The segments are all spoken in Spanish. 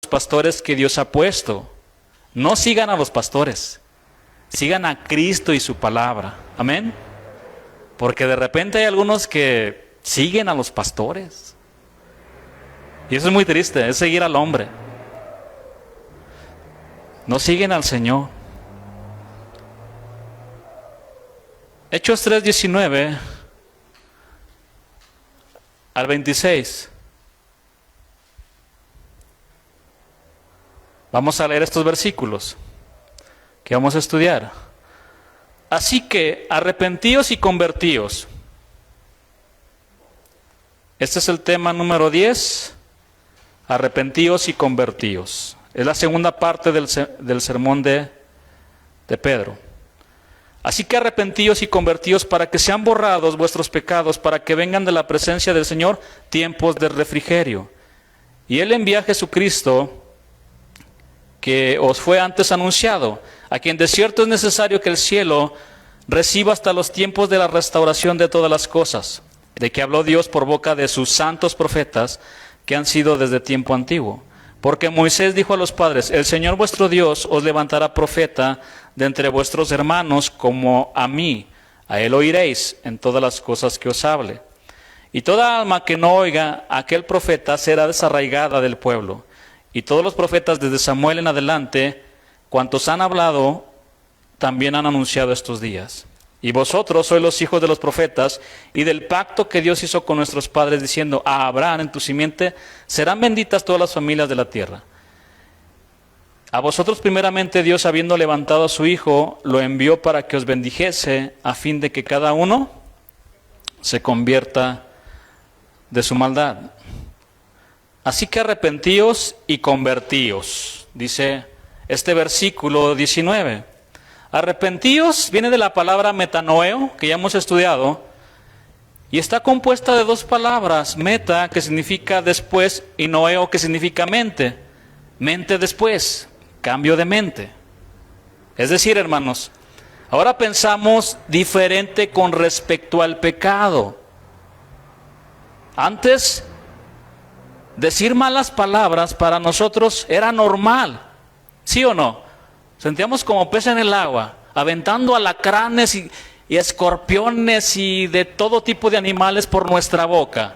pastores que Dios ha puesto. No sigan a los pastores, sigan a Cristo y su palabra. Amén. Porque de repente hay algunos que siguen a los pastores. Y eso es muy triste, es seguir al hombre. No siguen al Señor. Hechos 3:19 al 26. Vamos a leer estos versículos que vamos a estudiar. Así que arrepentíos y convertíos. Este es el tema número 10. Arrepentíos y convertíos. Es la segunda parte del sermón de Pedro. Así que arrepentíos y convertíos para que sean borrados vuestros pecados, para que vengan de la presencia del Señor tiempos de refrigerio. Y Él envía a Jesucristo, que os fue antes anunciado, a quien de cierto es necesario que el cielo reciba hasta los tiempos de la restauración de todas las cosas, de que habló Dios por boca de sus santos profetas, que han sido desde tiempo antiguo. Porque Moisés dijo a los padres: el Señor vuestro Dios os levantará profeta de entre vuestros hermanos como a mí. A él oiréis en todas las cosas que os hable. Y toda alma que no oiga a aquel profeta será desarraigada del pueblo. Y todos los profetas desde Samuel en adelante, cuantos han hablado, también han anunciado estos días. Y vosotros sois los hijos de los profetas y del pacto que Dios hizo con nuestros padres, diciendo: a Abraham en tu simiente serán benditas todas las familias de la tierra. A vosotros primeramente Dios, habiendo levantado a su Hijo, lo envió para que os bendijese, a fin de que cada uno se convierta de su maldad. Así que arrepentíos y convertíos, dice este versículo 19. Arrepentíos viene de la palabra metanoeo, que ya hemos estudiado, y está compuesta de dos palabras: meta, que significa después, y noeo, que significa mente. Mente después, cambio de mente. Es decir, hermanos, ahora pensamos diferente con respecto al pecado. Antes, decir malas palabras para nosotros era normal, ¿sí o no? Sentíamos como pez en el agua, aventando alacranes y escorpiones y de todo tipo de animales por nuestra boca.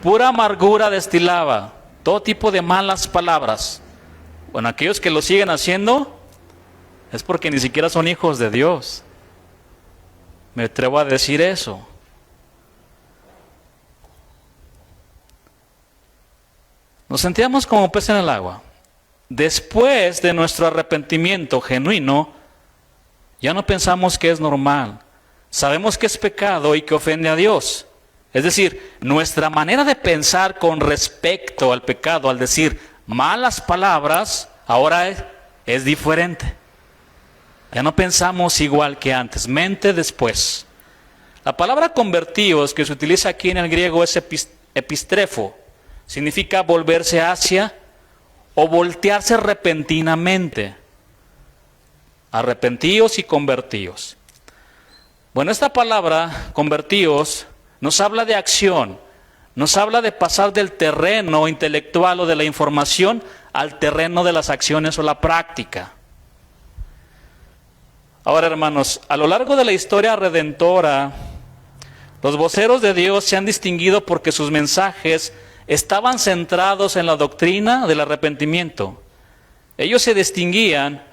Pura amargura destilaba, todo tipo de malas palabras. Bueno, aquellos que lo siguen haciendo es porque ni siquiera son hijos de Dios. Me atrevo a decir eso. Nos sentíamos como pez en el agua. Después de nuestro arrepentimiento genuino, ya no pensamos que es normal. Sabemos que es pecado y que ofende a Dios. Es decir, nuestra manera de pensar con respecto al pecado, al decir malas palabras, ahora es diferente. Ya no pensamos igual que antes. Mente después. La palabra convertidos, que se utiliza aquí en el griego, es epistrefo. Significa volverse hacia o voltearse repentinamente. Arrepentíos y convertíos. Bueno, esta palabra, convertíos, nos habla de acción. Nos habla de pasar del terreno intelectual o de la información al terreno de las acciones o la práctica. Ahora, hermanos, a lo largo de la historia redentora, los voceros de Dios se han distinguido porque sus mensajes estaban centrados en la doctrina del arrepentimiento. Ellos se distinguían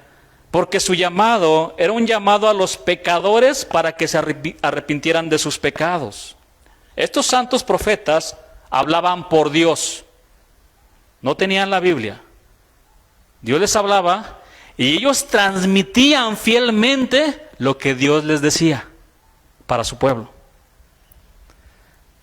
porque su llamado era un llamado a los pecadores para que se arrepintieran de sus pecados. Estos santos profetas hablaban por Dios. No tenían la Biblia. Dios les hablaba y ellos transmitían fielmente lo que Dios les decía para su pueblo.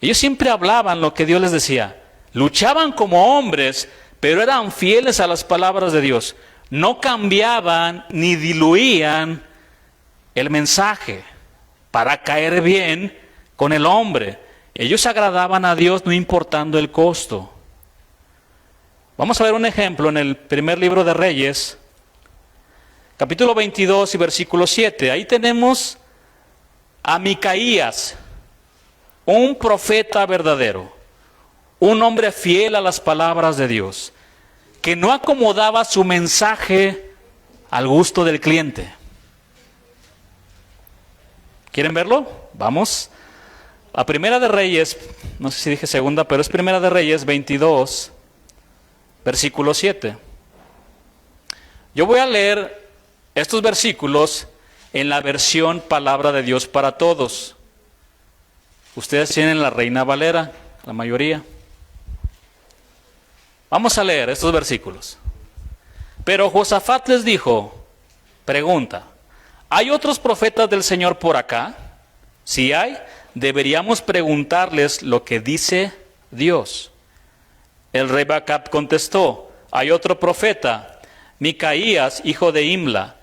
Ellos siempre hablaban lo que Dios les decía. Luchaban como hombres, pero eran fieles a las palabras de Dios. No cambiaban ni diluían el mensaje para caer bien con el hombre. Ellos agradaban a Dios no importando el costo. Vamos a ver un ejemplo en el primer libro de Reyes, capítulo 22 y versículo 7. Ahí tenemos a Micaías, un profeta verdadero, un hombre fiel a las palabras de Dios, que no acomodaba su mensaje al gusto del cliente. ¿Quieren verlo? Vamos. A Primera de Reyes, no sé si dije segunda, pero es Primera de Reyes 22, versículo 7. Yo voy a leer estos versículos en la versión Palabra de Dios para Todos. Ustedes tienen la Reina Valera, la mayoría. Vamos a leer estos versículos. Pero Josafat les dijo, pregunta, ¿hay otros profetas del Señor por acá? Si hay, deberíamos preguntarles lo que dice Dios. El rey Acab contestó, hay otro profeta, Micaías, hijo de Imla,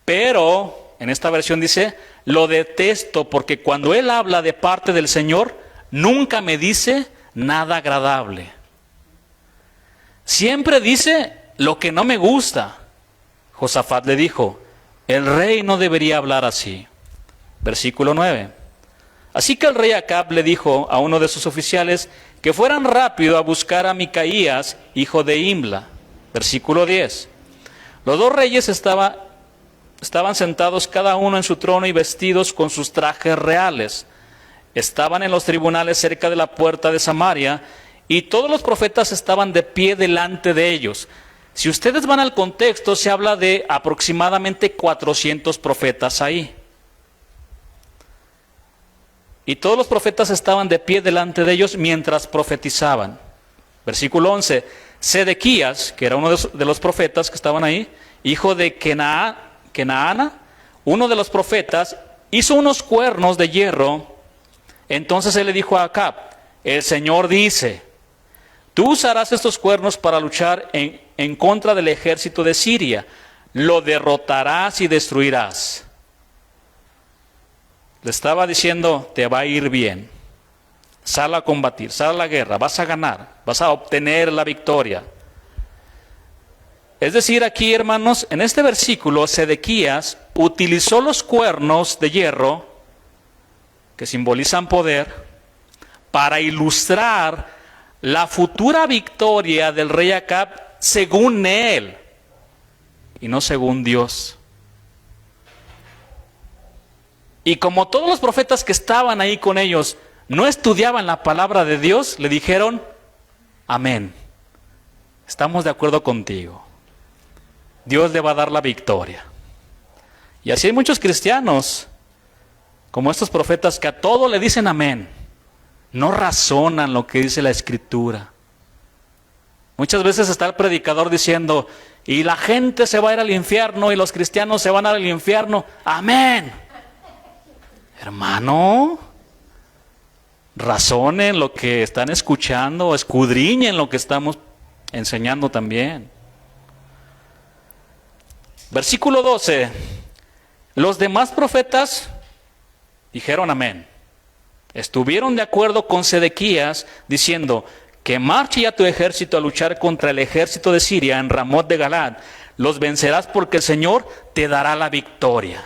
pero, en esta versión dice, lo detesto porque cuando él habla de parte del Señor, nunca me dice nada agradable. Siempre dice lo que no me gusta. Josafat le dijo, el rey no debería hablar así. Versículo 9. Así que el rey Acab le dijo a uno de sus oficiales que fueran rápido a buscar a Micaías, hijo de Imla. Versículo 10. Los dos reyes estaban sentados cada uno en su trono y vestidos con sus trajes reales. Estaban en los tribunales cerca de la puerta de Samaria y todos los profetas estaban de pie delante de ellos. Si ustedes van al contexto, se habla de aproximadamente 400 profetas ahí. Y todos los profetas estaban de pie delante de ellos mientras profetizaban. Versículo 11. Sedequías, que era uno de los profetas que estaban ahí, hijo de Kenaana, uno de los profetas, hizo unos cuernos de hierro. Entonces él le dijo a Acab, el Señor dice, tú usarás estos cuernos para luchar en contra del ejército de Siria. Lo derrotarás y destruirás. Le estaba diciendo, te va a ir bien. Sal a combatir, sal a la guerra, vas a ganar, vas a obtener la victoria. Es decir, aquí, hermanos, en este versículo, Sedequías utilizó los cuernos de hierro, que simbolizan poder, para ilustrar la futura victoria del rey Acab según él, y no según Dios. Y como todos los profetas que estaban ahí con ellos no estudiaban la palabra de Dios, le dijeron, amén, estamos de acuerdo contigo. Dios le va a dar la victoria. Y así hay muchos cristianos, como estos profetas, que a todo le dicen amén. No razonan lo que dice la Escritura. Muchas veces está el predicador diciendo, y la gente se va a ir al infierno, y los cristianos se van a ir al infierno. Amén. Hermano, razonen lo que están escuchando, escudriñen lo que estamos enseñando también. Versículo 12. Los demás profetas dijeron amén. Estuvieron de acuerdo con Sedequías diciendo que marche ya tu ejército a luchar contra el ejército de Siria en Ramot de Galad. Los vencerás porque el Señor te dará la victoria.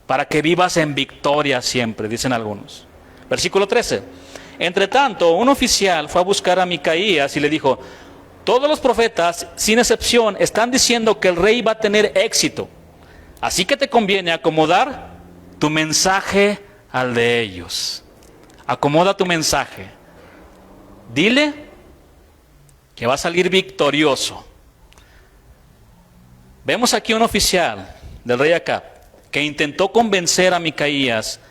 Para que vivas en victoria siempre, dicen algunos. Versículo 13. Entre tanto, un oficial fue a buscar a Micaías y le dijo, todos los profetas, sin excepción, están diciendo que el rey va a tener éxito. Así que te conviene acomodar tu mensaje al de ellos. Acomoda tu mensaje. Dile que va a salir victorioso. Vemos aquí un oficial del rey Acab que intentó convencer a Micaías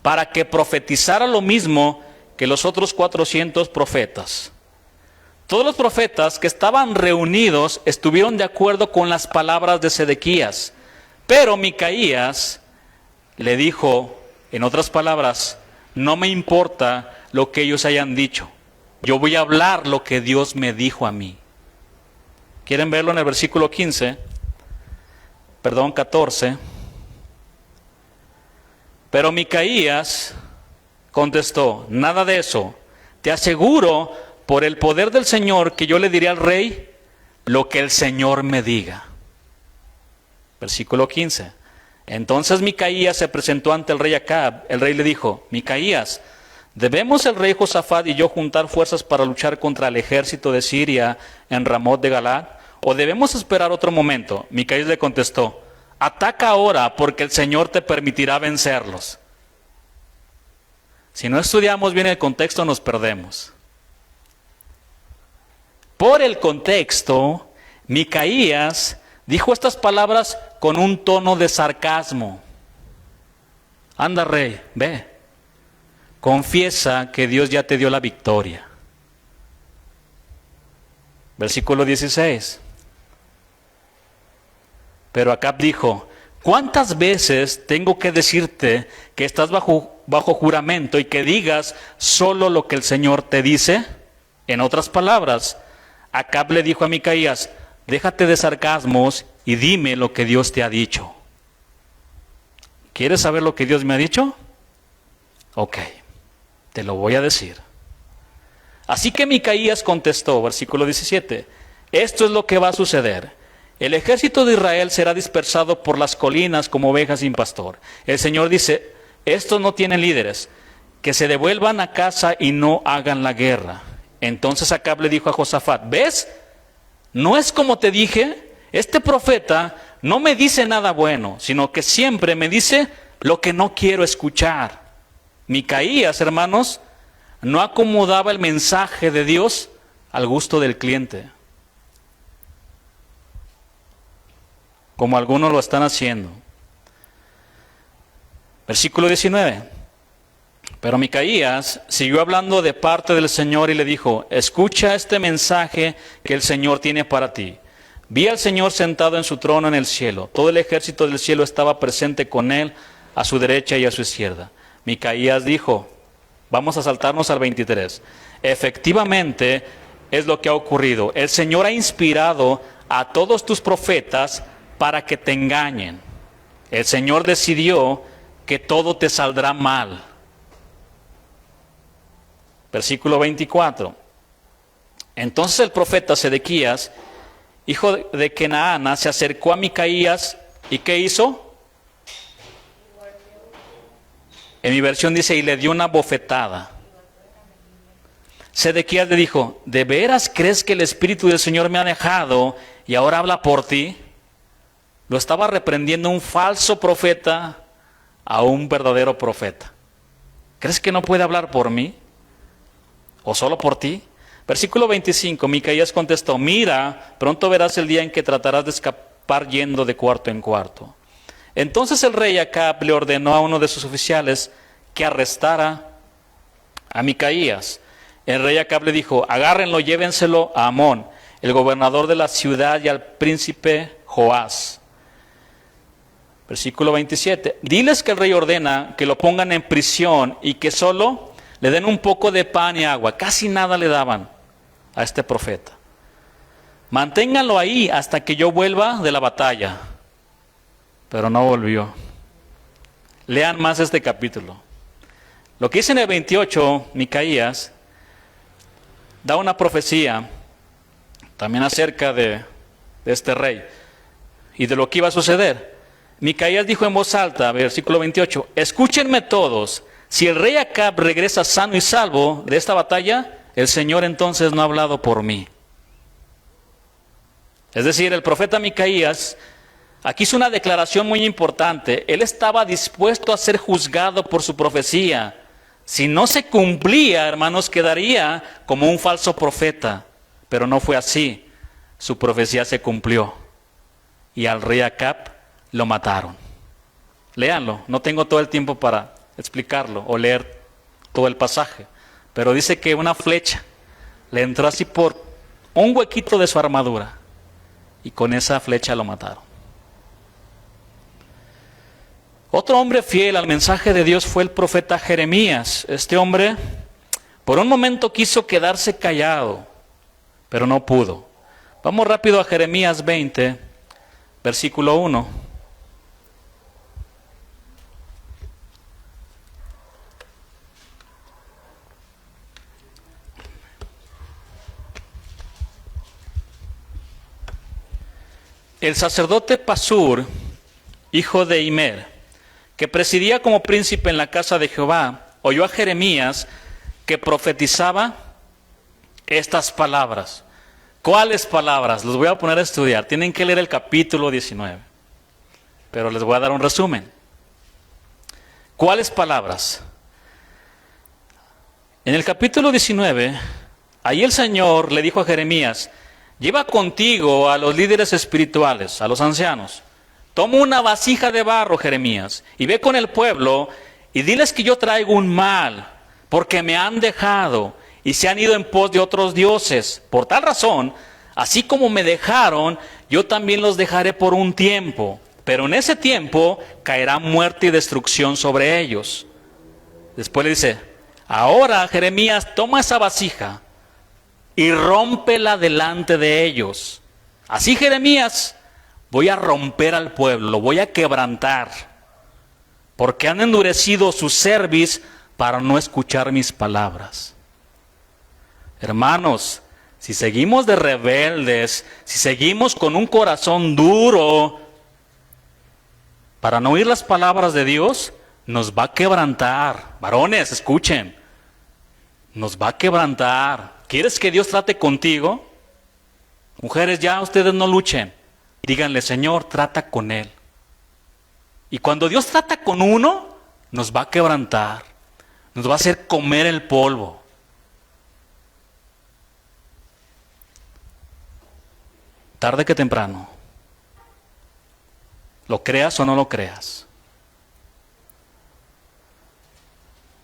para que profetizara lo mismo que los otros 400 profetas. Todos los profetas que estaban reunidos estuvieron de acuerdo con las palabras de Sedequías, pero Micaías le dijo, en otras palabras, no me importa lo que ellos hayan dicho, yo voy a hablar lo que Dios me dijo a mí. ¿Quieren verlo en el versículo 14? Pero Micaías contestó, nada de eso, te aseguro por el poder del Señor que yo le diré al rey lo que el Señor me diga. Versículo 15. Entonces Micaías se presentó ante el rey Acab. El rey le dijo, Micaías, ¿Debemos el rey Josafat y yo juntar fuerzas para luchar contra el ejército de Siria en Ramot de Galaad? ¿O debemos esperar otro momento? Micaías le contestó, ataca ahora porque el Señor te permitirá vencerlos. Si no estudiamos bien el contexto nos perdemos. Por el contexto, Micaías dijo estas palabras con un tono de sarcasmo. Anda, rey, ve, confiesa que Dios ya te dio la victoria. Versículo 16. Pero Acab dijo, ¿cuántas veces tengo que decirte que estás bajo juramento y que digas solo lo que el Señor te dice? En otras palabras, Acab le dijo a Micaías, déjate de sarcasmos y dime lo que Dios te ha dicho. ¿Quieres saber lo que Dios me ha dicho? Ok, te lo voy a decir. Así que Micaías contestó, versículo 17, esto es lo que va a suceder. El ejército de Israel será dispersado por las colinas como ovejas sin pastor. El Señor dice, estos no tienen líderes, que se devuelvan a casa y no hagan la guerra. Entonces Acab le dijo a Josafat, ¿ves? No es como te dije, este profeta no me dice nada bueno, sino que siempre me dice lo que no quiero escuchar. Micaías, hermanos, no acomodaba el mensaje de Dios al gusto del cliente, como algunos lo están haciendo. Versículo 19. Pero Micaías siguió hablando de parte del Señor y le dijo, escucha este mensaje que el Señor tiene para ti. Vi al Señor sentado en su trono en el cielo. Todo el ejército del cielo estaba presente con él, a su derecha y a su izquierda. Micaías dijo, vamos a saltarnos al 23. Efectivamente es lo que ha ocurrido. El Señor ha inspirado a todos tus profetas para que te engañen. El Señor decidió que todo te saldrá mal. Versículo 24. Entonces el profeta Sedequías, hijo de Kenaana, se acercó a Micaías y ¿qué hizo? En mi versión dice, y le dio una bofetada. Sedequías le dijo, ¿de veras crees que el Espíritu del Señor me ha dejado y ahora habla por ti? Lo estaba reprendiendo un falso profeta a un verdadero profeta. ¿Crees que no puede hablar por mí? ¿O solo por ti? Versículo 25, Micaías contestó, mira, pronto verás el día en que tratarás de escapar yendo de cuarto en cuarto. Entonces el rey Acab le ordenó a uno de sus oficiales que arrestara a Micaías. El rey Acab le dijo, agárrenlo, llévenselo a Amón, el gobernador de la ciudad, y al príncipe Joás. Versículo 27, diles que el rey ordena que lo pongan en prisión y que solo le den un poco de pan y agua. Casi nada le daban a este profeta. Manténganlo ahí hasta que yo vuelva de la batalla. Pero no volvió. Lean más este capítulo. Lo que dice en el 28, Micaías da una profecía también acerca de este rey y de lo que iba a suceder. Micaías dijo en voz alta, versículo 28, escúchenme todos, si el rey Acab regresa sano y salvo de esta batalla, el Señor entonces no ha hablado por mí. Es decir, el profeta Micaías aquí hizo una declaración muy importante. Él estaba dispuesto a ser juzgado por su profecía. Si no se cumplía, hermanos, quedaría como un falso profeta. Pero no fue así. Su profecía se cumplió. Y al rey Acab lo mataron. Léanlo. No tengo todo el tiempo para explicarlo o leer todo el pasaje. Pero dice que una flecha le entró así por un huequito de su armadura. Y con esa flecha lo mataron. Otro hombre fiel al mensaje de Dios fue el profeta Jeremías. Este hombre por un momento quiso quedarse callado, pero no pudo. Vamos rápido a Jeremías 20, versículo 1. El sacerdote Pasur, hijo de Imer, que presidía como príncipe en la casa de Jehová, oyó a Jeremías que profetizaba estas palabras. ¿Cuáles palabras? Los voy a poner a estudiar. Tienen que leer el capítulo 19. Pero les voy a dar un resumen. ¿Cuáles palabras? En el capítulo 19, ahí el Señor le dijo a Jeremías: lleva contigo a los líderes espirituales, a los ancianos. Toma una vasija de barro, Jeremías, y ve con el pueblo y diles que yo traigo un mal, porque me han dejado y se han ido en pos de otros dioses. Por tal razón, así como me dejaron, yo también los dejaré por un tiempo. Pero en ese tiempo caerá muerte y destrucción sobre ellos. Después le dice: ahora, Jeremías, toma esa vasija y rómpela delante de ellos. Así, Jeremías, voy a romper al pueblo, lo voy a quebrantar, porque han endurecido su cerviz para no escuchar mis palabras. Hermanos, si seguimos de rebeldes, si seguimos con un corazón duro para no oír las palabras de Dios, nos va a quebrantar. Varones, escuchen, nos va a quebrantar. ¿Quieres que Dios trate contigo? Mujeres, ya ustedes no luchen. Díganle: Señor, trata con él. Y cuando Dios trata con uno, nos va a quebrantar. Nos va a hacer comer el polvo. Tarde que temprano. Lo creas o no lo creas.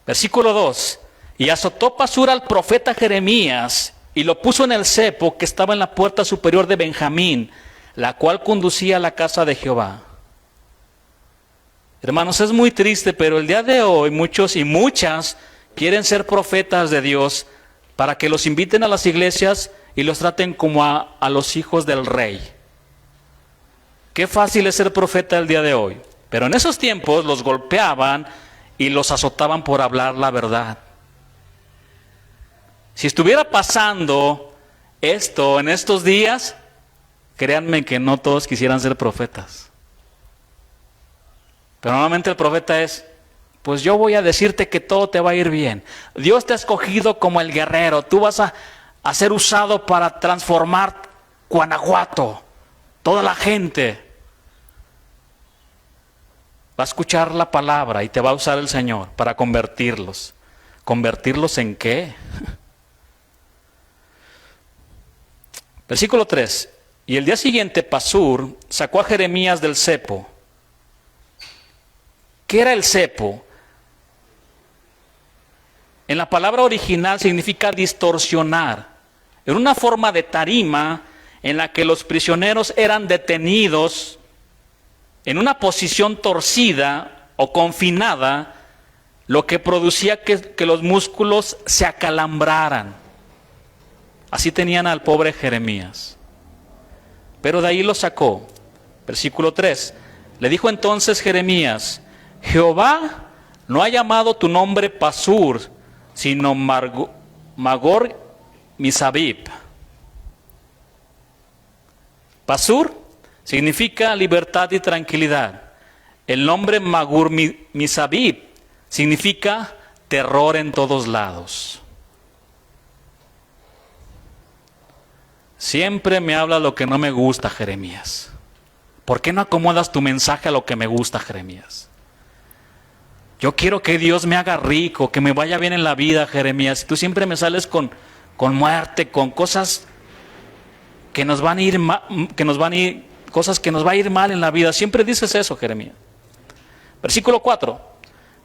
Versículo 2. Y azotó Pasur al profeta Jeremías y lo puso en el cepo que estaba en la puerta superior de Benjamín, la cual conducía a la casa de Jehová. Hermanos, es muy triste, pero el día de hoy muchos y muchas quieren ser profetas de Dios para que los inviten a las iglesias y los traten como a los hijos del rey. Qué fácil es ser profeta el día de hoy. Pero en esos tiempos los golpeaban y los azotaban por hablar la verdad. Si estuviera pasando esto en estos días, créanme que no todos quisieran ser profetas. Pero normalmente el profeta es: pues yo voy a decirte que todo te va a ir bien. Dios te ha escogido como el guerrero. Tú vas a ser usado para transformar Guanajuato. Toda la gente va a escuchar la palabra y te va a usar el Señor para convertirlos. ¿Convertirlos en qué? Versículo 3. Y el día siguiente Pasur sacó a Jeremías del cepo. ¿Qué era el cepo? En la palabra original significa distorsionar. Era una forma de tarima en la que los prisioneros eran detenidos en una posición torcida o confinada, lo que producía que los músculos se acalambraran. Así tenían al pobre Jeremías. Pero de ahí lo sacó. Versículo 3. Le dijo entonces Jeremías: Jehová no ha llamado tu nombre Pasur, sino Magor Misabib. Pasur significa libertad y tranquilidad. El nombre Magur Misabib significa terror en todos lados. Siempre me habla lo que no me gusta, Jeremías. ¿Por qué no acomodas tu mensaje a lo que me gusta, Jeremías? Yo quiero que Dios me haga rico, que me vaya bien en la vida, Jeremías. Tú siempre me sales con muerte, con cosas que nos van a ir cosas que nos va a ir mal en la vida. Siempre dices eso, Jeremías. Versículo 4.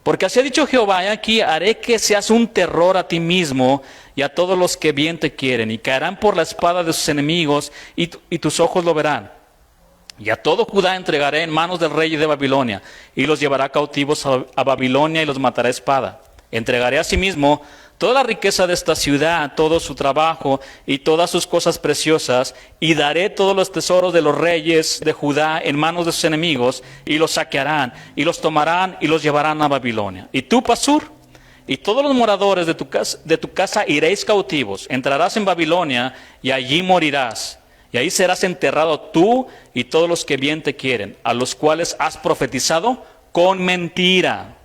Porque así ha dicho Jehová: he aquí, haré que seas un terror a ti mismo y a todos los que bien te quieren, y caerán por la espada de sus enemigos, y tus ojos lo verán. Y a todo Judá entregaré en manos del rey de Babilonia, y los llevará cautivos a Babilonia y los matará a espada. Entregaré asimismo toda la riqueza de esta ciudad, todo su trabajo y todas sus cosas preciosas, y daré todos los tesoros de los reyes de Judá en manos de sus enemigos, y los saquearán, y los tomarán, y los llevarán a Babilonia. Y tú, Pasur, y todos los moradores de tu casa iréis cautivos, entrarás en Babilonia, y allí morirás. Y ahí serás enterrado tú y todos los que bien te quieren, a los cuales has profetizado con mentira.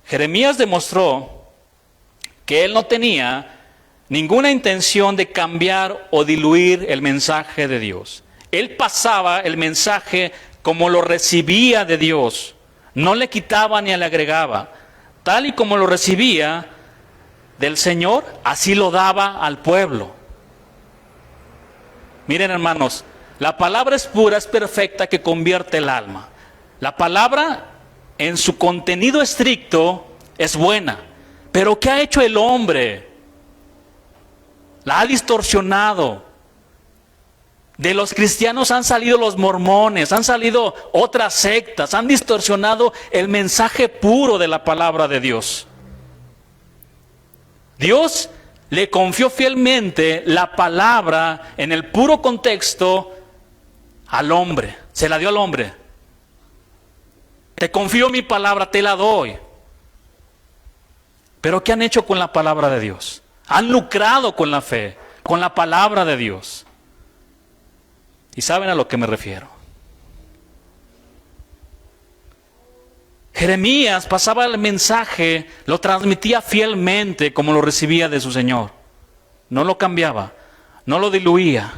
Jeremías demostró que él no tenía ninguna intención de cambiar o diluir el mensaje de Dios. Él pasaba el mensaje como lo recibía de Dios. No le quitaba ni le agregaba. Tal y como lo recibía del Señor, así lo daba al pueblo. Miren, hermanos, la palabra es pura, es perfecta, que convierte el alma. La palabra en su contenido estricto es buena. Pero ¿qué ha hecho el hombre? La ha distorsionado. De los cristianos han salido los mormones, han salido otras sectas, han distorsionado el mensaje puro de la palabra de Dios. Dios le confió fielmente la palabra en el puro contexto al hombre. Se la dio al hombre. Te confío mi palabra, te la doy. Pero ¿qué han hecho con la palabra de Dios? Han lucrado con la fe, con la palabra de Dios. ¿Y saben a lo que me refiero? Jeremías pasaba el mensaje, lo transmitía fielmente como lo recibía de su Señor. No lo cambiaba, no lo diluía.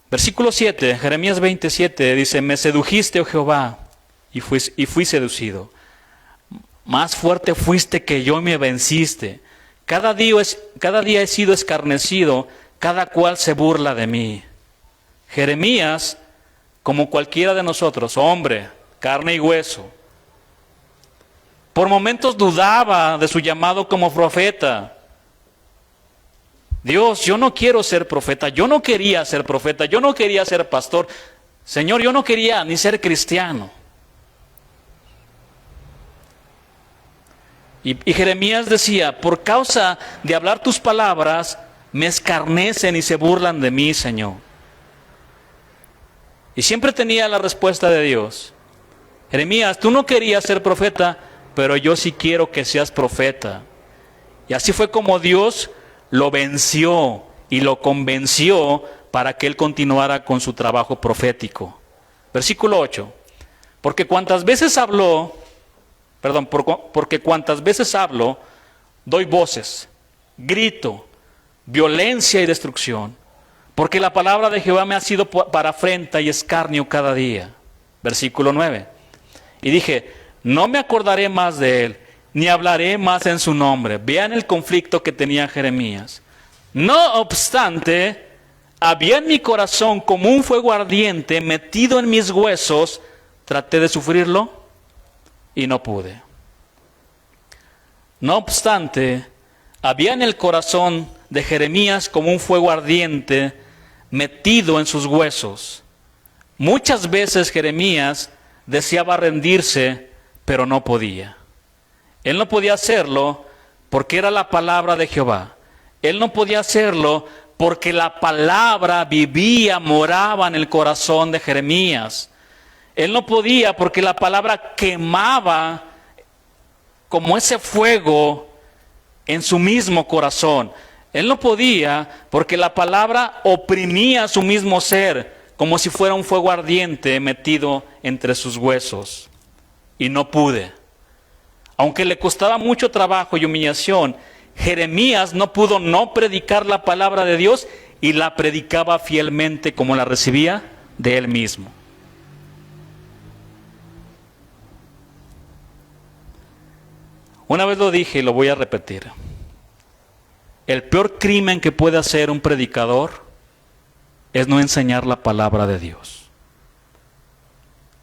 Versículo 7, Jeremías 27 dice: me sedujiste, oh Jehová, y fui seducido. Más fuerte fuiste que yo y me venciste. Cada día he sido escarnecido, cada cual se burla de mí. Jeremías, como cualquiera de nosotros, hombre, carne y hueso, por momentos dudaba de su llamado como profeta. Dios, yo no quiero ser profeta, yo no quería ser profeta, yo no quería ser pastor. Señor, yo no quería ni ser cristiano. Y Jeremías decía: por causa de hablar tus palabras, me escarnecen y se burlan de mí, Señor. Y siempre tenía la respuesta de Dios: Jeremías, tú no querías ser profeta, pero yo sí quiero que seas profeta. Y así fue como Dios lo venció y lo convenció para que él continuara con su trabajo profético. Versículo 8. Porque cuantas veces hablo, doy voces, grito, violencia y destrucción. Porque la palabra de Jehová me ha sido para afrenta y escarnio cada día. Versículo 9. Y dije: no me acordaré más de él, ni hablaré más en su nombre. Vean el conflicto que tenía Jeremías. No obstante, había en mi corazón como un fuego ardiente metido en mis huesos. Traté de sufrirlo y no pude. No obstante, había en el corazón de Jeremías como un fuego ardiente metido en sus huesos. Muchas veces Jeremías deseaba rendirse, pero no podía. Él no podía hacerlo porque era la palabra de Jehová. Él no podía hacerlo porque la palabra vivía, moraba en el corazón de Jeremías. Él no podía porque la palabra quemaba como ese fuego en su mismo corazón. Él no podía porque la palabra oprimía su mismo ser, como si fuera un fuego ardiente metido entre sus huesos. Y no pude. Aunque le costaba mucho trabajo y humillación, Jeremías no pudo no predicar la palabra de Dios, y la predicaba fielmente como la recibía de él mismo. Una vez lo dije y lo voy a repetir. El peor crimen que puede hacer un predicador es no enseñar la palabra de Dios.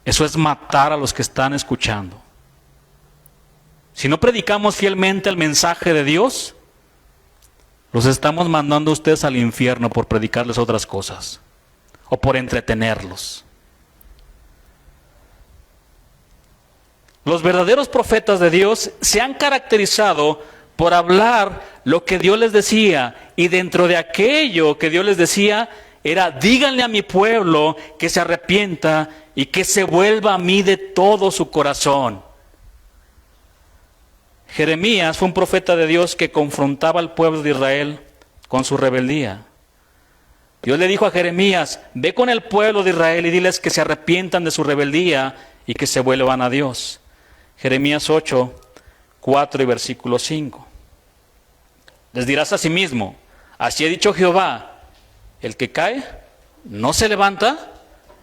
Eso es matar a los que están escuchando. Si no predicamos fielmente el mensaje de Dios, los estamos mandando a ustedes al infierno por predicarles otras cosas o por entretenerlos. Los verdaderos profetas de Dios se han caracterizado por hablar lo que Dios les decía, y dentro de aquello que Dios les decía era: díganle a mi pueblo que se arrepienta y que se vuelva a mí de todo su corazón. Jeremías fue un profeta de Dios que confrontaba al pueblo de Israel con su rebeldía. Dios le dijo a Jeremías: ve con el pueblo de Israel y diles que se arrepientan de su rebeldía y que se vuelvan a Dios. Jeremías 8, 4 y versículo 5. Les dirás a sí mismo, así ha dicho Jehová, el que cae no se levanta,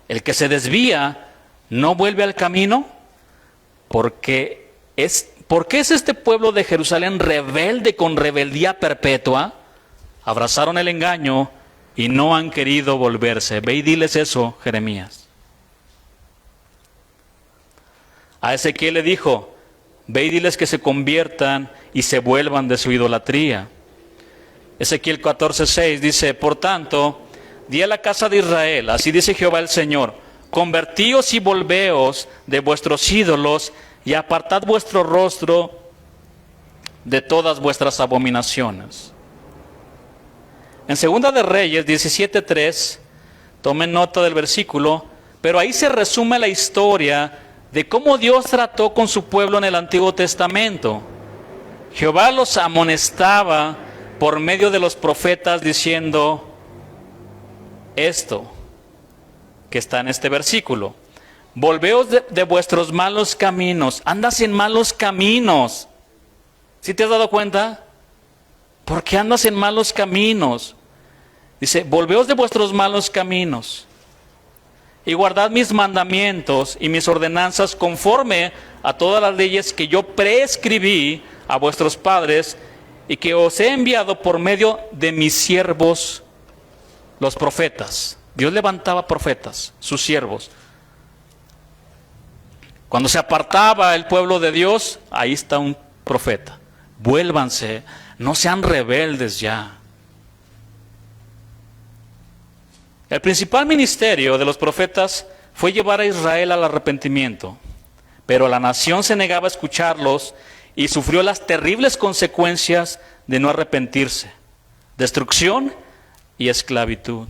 el que se desvía no vuelve al camino, ¿por qué es este pueblo de Jerusalén rebelde con rebeldía perpetua? Abrazaron el engaño y no han querido volverse. Ve y diles eso, Jeremías. A Ezequiel le dijo, ve y diles que se conviertan y se vuelvan de su idolatría. Ezequiel 14:6 dice, por tanto, di a la casa de Israel, así dice Jehová el Señor, convertíos y volveos de vuestros ídolos y apartad vuestro rostro de todas vuestras abominaciones. En Segunda de Reyes 17:3, tomen nota del versículo, pero ahí se resume la historia de cómo Dios trató con su pueblo en el Antiguo Testamento. Jehová los amonestaba por medio de los profetas diciendo esto que está en este versículo. Volveos de vuestros malos caminos. Andas en malos caminos. ¿Sí te has dado cuenta? ¿Por qué andas en malos caminos? Dice, volveos de vuestros malos caminos y guardad mis mandamientos y mis ordenanzas conforme a todas las leyes que yo prescribí a vuestros padres y que os he enviado por medio de mis siervos, los profetas. Dios levantaba profetas, sus siervos. Cuando se apartaba el pueblo de Dios, ahí está un profeta. Vuélvanse, no sean rebeldes ya. El principal ministerio de los profetas fue llevar a Israel al arrepentimiento, pero la nación se negaba a escucharlos y sufrió las terribles consecuencias de no arrepentirse: destrucción y esclavitud.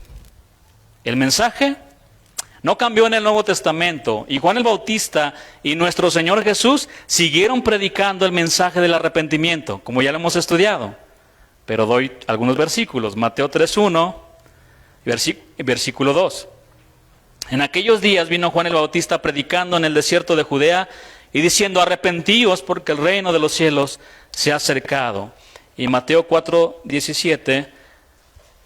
El mensaje no cambió en el Nuevo Testamento, y Juan el Bautista y nuestro Señor Jesús siguieron predicando el mensaje del arrepentimiento, como ya lo hemos estudiado. Pero doy algunos versículos. Mateo 3:1, versículo 2. En aquellos días vino Juan el Bautista predicando en el desierto de Judea y diciendo, arrepentíos porque el reino de los cielos se ha acercado. Y Mateo 4:17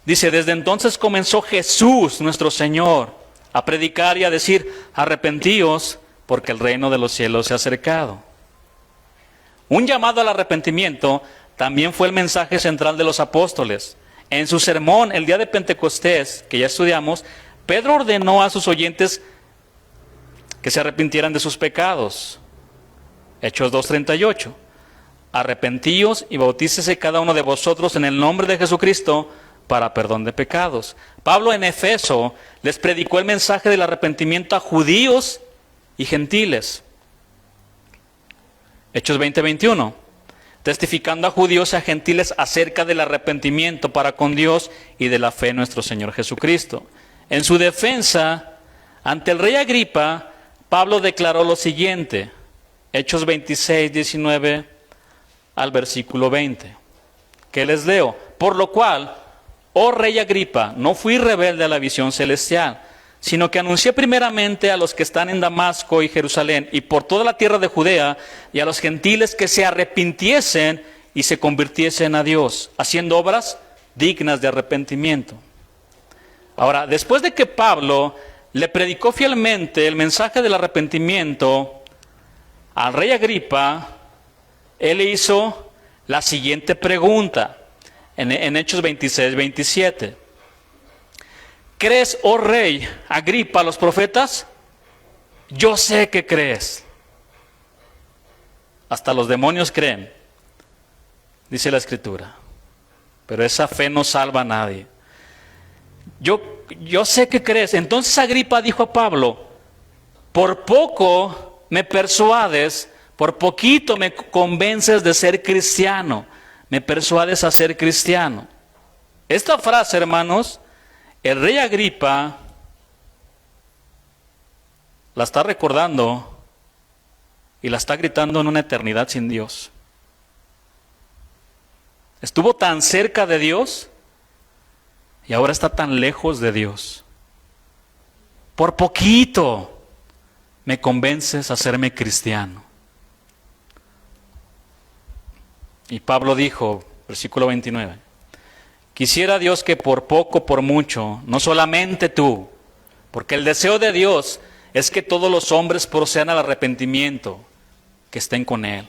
dice, desde entonces comenzó Jesús, nuestro Señor, a predicar y a decir, arrepentíos porque el reino de los cielos se ha acercado. Un llamado al arrepentimiento también fue el mensaje central de los apóstoles. En su sermón, el día de Pentecostés, que ya estudiamos, Pedro ordenó a sus oyentes que se arrepintieran de sus pecados. Hechos 2:38. Arrepentíos y bautícese cada uno de vosotros en el nombre de Jesucristo para perdón de pecados. Pablo en Efeso les predicó el mensaje del arrepentimiento a judíos y gentiles. Hechos 20:21. Testificando a judíos y a gentiles acerca del arrepentimiento para con Dios y de la fe en nuestro Señor Jesucristo. En su defensa, ante el rey Agripa, Pablo declaró lo siguiente, Hechos 26:19 al versículo 20, que les leo, por lo cual, oh rey Agripa, no fui rebelde a la visión celestial, sino que anuncié primeramente a los que están en Damasco y Jerusalén y por toda la tierra de Judea y a los gentiles que se arrepintiesen y se convirtiesen a Dios, haciendo obras dignas de arrepentimiento. Ahora, después de que Pablo le predicó fielmente el mensaje del arrepentimiento al rey Agripa, él le hizo la siguiente pregunta en Hechos 26:27. ¿Crees, oh rey Agripa, a los profetas? Yo sé que crees. Hasta los demonios creen, dice la Escritura. Pero esa fe no salva a nadie. Yo sé que crees. Entonces Agripa dijo a Pablo, por poco me persuades, por poquito me convences de ser cristiano. Me persuades a ser cristiano. Esta frase, hermanos, el rey Agripa la está recordando y la está gritando en una eternidad sin Dios. Estuvo tan cerca de Dios y ahora está tan lejos de Dios. Por poquito me convences a hacerme cristiano. Y Pablo dijo, versículo 29, quisiera Dios que por poco, por mucho, no solamente tú, porque el deseo de Dios es que todos los hombres procedan al arrepentimiento, que estén con Él.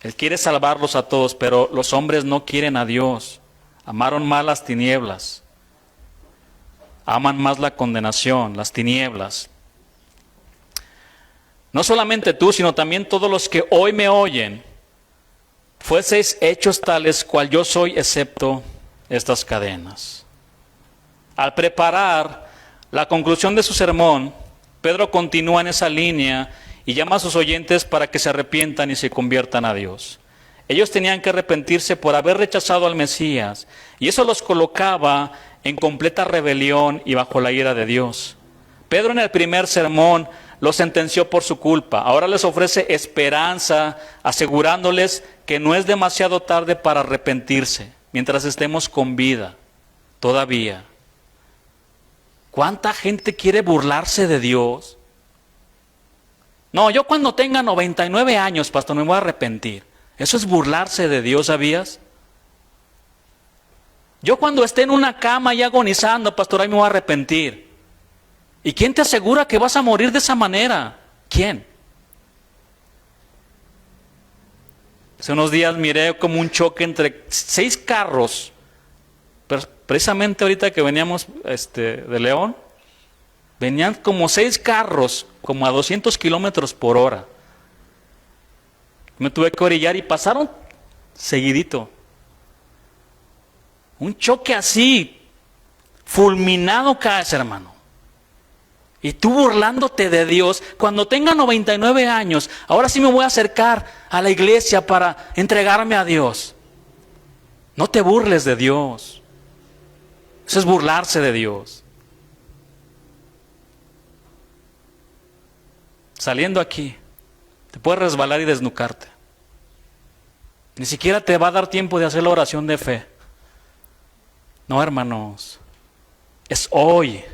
Él quiere salvarlos a todos, pero los hombres no quieren a Dios. Amaron más las tinieblas. Aman más la condenación, las tinieblas. No solamente tú, sino también todos los que hoy me oyen, fueseis hechos tales cual yo soy, excepto estas cadenas. Al preparar la conclusión de su sermón, Pedro continúa en esa línea y llama a sus oyentes para que se arrepientan y se conviertan a Dios. Ellos tenían que arrepentirse por haber rechazado al Mesías, y eso los colocaba en completa rebelión y bajo la ira de Dios. Pedro en el primer sermón los sentenció por su culpa. Ahora les ofrece esperanza, asegurándoles que no es demasiado tarde para arrepentirse, mientras estemos con vida, todavía. ¿Cuánta gente quiere burlarse de Dios? No, yo cuando tenga 99 años, pastor, me voy a arrepentir. Eso es burlarse de Dios, ¿sabías? Yo cuando esté en una cama y agonizando, pastor, ahí me voy a arrepentir. ¿Y quién te asegura que vas a morir de esa manera? ¿Quién? Hace unos días miré como un choque entre 6 carros. Precisamente ahorita que veníamos de León, venían como 6 carros, como a 200 kilómetros por hora. Me tuve que orillar y pasaron seguidito. Un choque así, fulminado caes, hermano. Y tú burlándote de Dios. Cuando tenga 99 años, ahora sí me voy a acercar a la iglesia para entregarme a Dios. No te burles de Dios. Eso es burlarse de Dios. Saliendo aquí, te puedes resbalar y desnucarte. Ni siquiera te va a dar tiempo de hacer la oración de fe. No, hermanos, es hoy.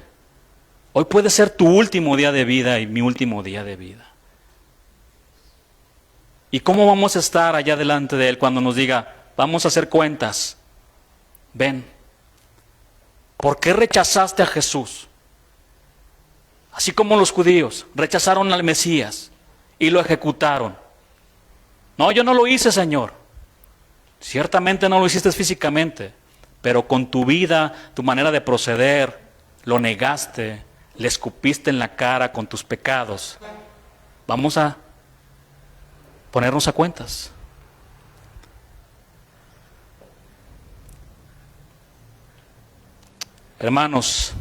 Hoy puede ser tu último día de vida y mi último día de vida. ¿Y cómo vamos a estar allá delante de Él cuando nos diga, vamos a hacer cuentas? Ven, ¿por qué rechazaste a Jesús? Así como los judíos rechazaron al Mesías y lo ejecutaron. No, yo no lo hice, Señor. Ciertamente no lo hiciste físicamente, pero con tu vida, tu manera de proceder, lo negaste, le escupiste en la cara con tus pecados. Vamos a ponernos a cuentas. Hermanos,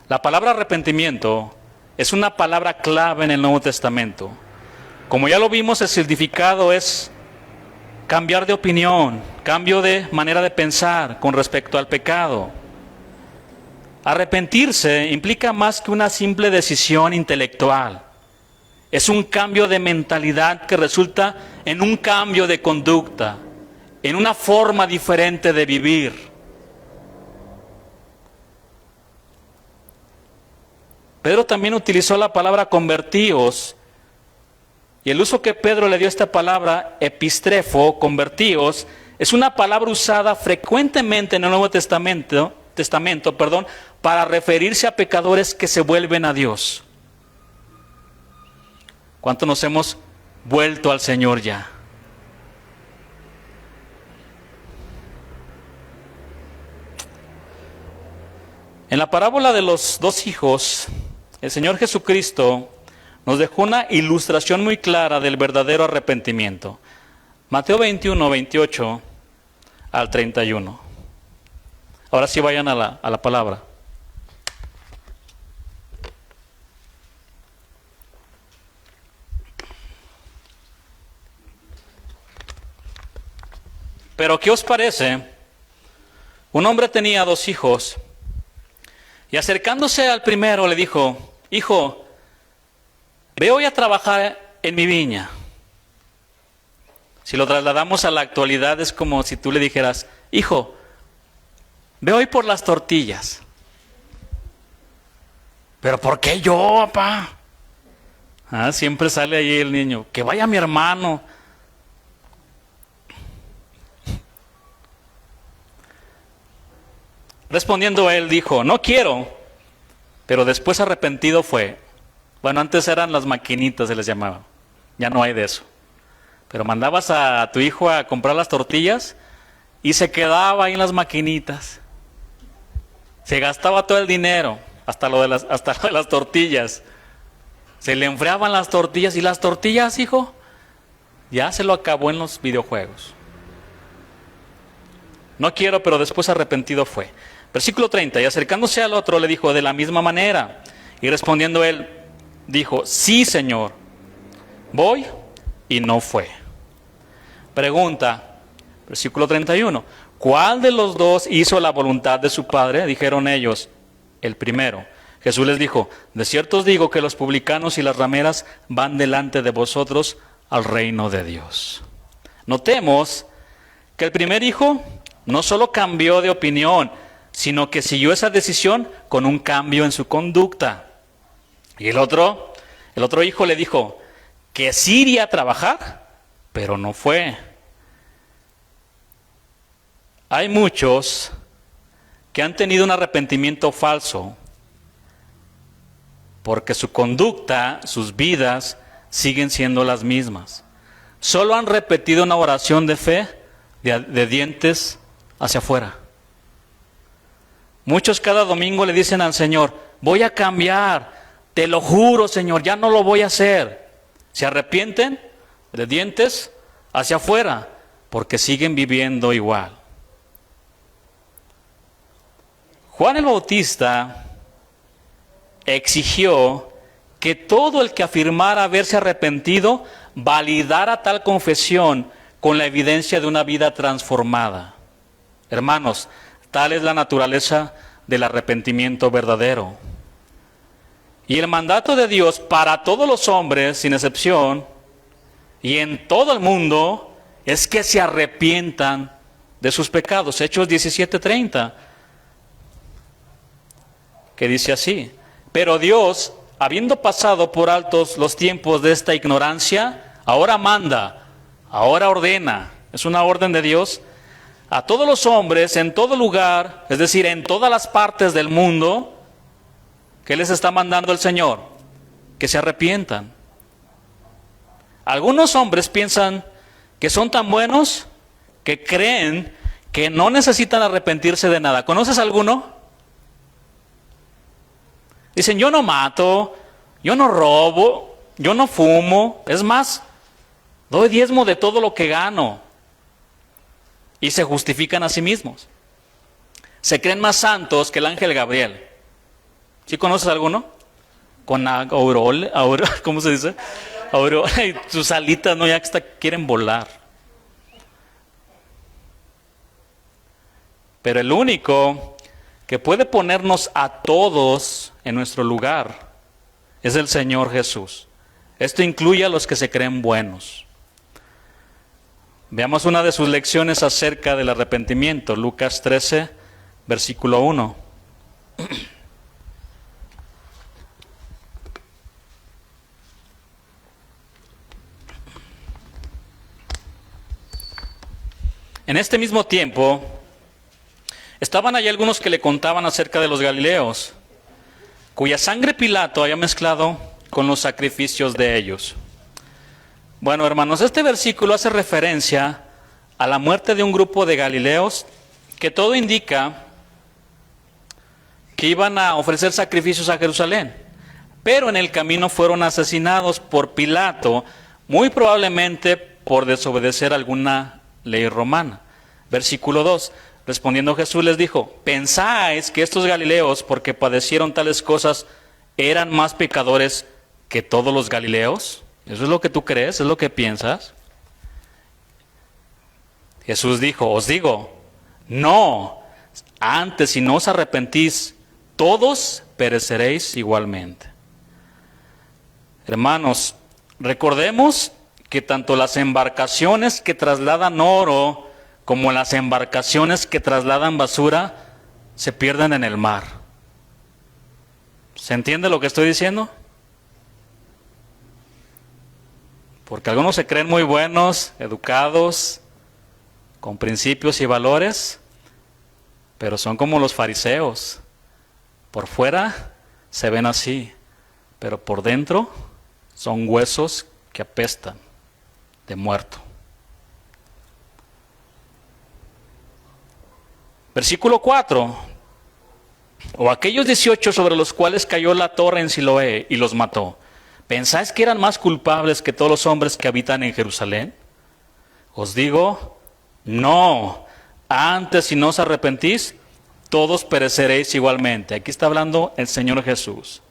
la palabra arrepentimiento es una palabra clave en el Nuevo Testamento. Como ya lo vimos, el significado es cambiar de opinión, cambio de manera de pensar con respecto al pecado. Arrepentirse implica más que una simple decisión intelectual. Es un cambio de mentalidad que resulta en un cambio de conducta, en una forma diferente de vivir. Pedro también utilizó la palabra convertíos, y el uso que Pedro le dio a esta palabra, epistrefo, convertíos, es una palabra usada frecuentemente en el Nuevo Testamento, para referirse a pecadores que se vuelven a Dios. ¿Cuántos nos hemos vuelto al Señor ya? En la parábola de los 2 hijos, el Señor Jesucristo nos dejó una ilustración muy clara del verdadero arrepentimiento. Mateo 21, 28 al 31. Ahora sí vayan a la palabra. Pero ¿qué os parece? Un hombre tenía 2 hijos, y acercándose al primero le dijo, hijo, ve hoy a trabajar en mi viña. Si lo trasladamos a la actualidad es como si tú le dijeras, hijo, ve hoy por las tortillas. ¿Pero por qué yo, papá? Siempre sale ahí el niño, que vaya mi hermano. Respondiendo él dijo, no quiero, pero después arrepentido fue. Bueno, antes eran las maquinitas, se les llamaba. Ya no hay de eso. Pero mandabas a tu hijo a comprar las tortillas y se quedaba ahí en las maquinitas. Se gastaba todo el dinero, hasta lo de las tortillas. Se le enfriaban las tortillas y las tortillas, hijo, ya se lo acabó en los videojuegos. No quiero, pero después arrepentido fue. Versículo 30, y acercándose al otro le dijo de la misma manera. Y respondiendo él, dijo, sí, Señor, voy, y no fue. Pregunta, versículo 31, ¿cuál de los dos hizo la voluntad de su padre? Dijeron ellos, el primero. Jesús les dijo, de cierto os digo que los publicanos y las rameras van delante de vosotros al reino de Dios. Notemos que el primer hijo no solo cambió de opinión, sino que siguió esa decisión con un cambio en su conducta. Y el otro hijo le dijo que sí iría a trabajar, pero no fue. Hay muchos que han tenido un arrepentimiento falso porque su conducta, sus vidas, siguen siendo las mismas. Solo han repetido una oración de fe de dientes hacia afuera. Muchos cada domingo le dicen al Señor, voy a cambiar, te lo juro, Señor, ya no lo voy a hacer. Se arrepienten de dientes hacia afuera porque siguen viviendo igual. Juan el Bautista exigió que todo el que afirmara haberse arrepentido validara tal confesión con la evidencia de una vida transformada. Hermanos, tal es la naturaleza del arrepentimiento verdadero. Y el mandato de Dios para todos los hombres, sin excepción, y en todo el mundo, es que se arrepientan de sus pecados. Hechos 17:30, que dice así, pero Dios, habiendo pasado por altos los tiempos de esta ignorancia, ahora manda, ahora ordena, es una orden de Dios, a todos los hombres en todo lugar, es decir, en todas las partes del mundo, ¿qué les está mandando el Señor? Que se arrepientan. Algunos hombres piensan que son tan buenos que creen que no necesitan arrepentirse de nada. ¿Conoces alguno? Dicen, yo no mato, yo no robo, yo no fumo, es más, doy diezmo de todo lo que gano. Y se justifican a sí mismos. Se creen más santos que el ángel Gabriel. ¿Sí conoces alguno? Con aureola, ¿cómo se dice? Aureola y sus alitas, ¿no? Ya que quieren volar. Pero el único que puede ponernos a todos en nuestro lugar es el Señor Jesús. Esto incluye a los que se creen buenos. Veamos una de sus lecciones acerca del arrepentimiento, Lucas 13, versículo 1. En este mismo tiempo, estaban allí algunos que le contaban acerca de los galileos, cuya sangre Pilato había mezclado con los sacrificios de ellos. Bueno, hermanos, este versículo hace referencia a la muerte de un grupo de galileos que todo indica que iban a ofrecer sacrificios a Jerusalén. Pero en el camino fueron asesinados por Pilato, muy probablemente por desobedecer alguna ley romana. Versículo 2. Respondiendo Jesús les dijo, ¿pensáis que estos galileos, porque padecieron tales cosas, eran más pecadores que todos los galileos? ¿Eso es lo que tú crees? ¿Es lo que piensas? Jesús dijo, os digo, no, antes si no os arrepentís, todos pereceréis igualmente. Hermanos, recordemos que tanto las embarcaciones que trasladan oro como las embarcaciones que trasladan basura se pierden en el mar. ¿Se entiende lo que estoy diciendo? Porque algunos se creen muy buenos, educados, con principios y valores, pero son como los fariseos. Por fuera se ven así, pero por dentro son huesos que apestan de muerto. Versículo 4. O aquellos 18 sobre los cuales cayó la torre en Siloé y los mató, ¿pensáis que eran más culpables que todos los hombres que habitan en Jerusalén? Os digo, no. Antes, si no os arrepentís, todos pereceréis igualmente. Aquí está hablando el Señor Jesús.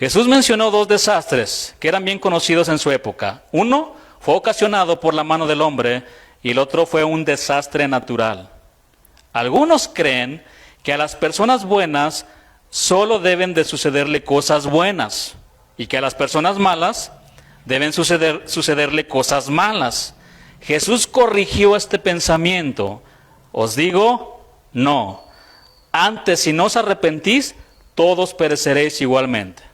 Jesús mencionó 2 desastres que eran bien conocidos en su época. Uno fue ocasionado por la mano del hombre y el otro fue un desastre natural. Algunos creen que a las personas buenas solo deben de sucederle cosas buenas y que a las personas malas deben sucederle cosas malas. Jesús corrigió este pensamiento. Os digo, no. Antes, si no os arrepentís, todos pereceréis igualmente.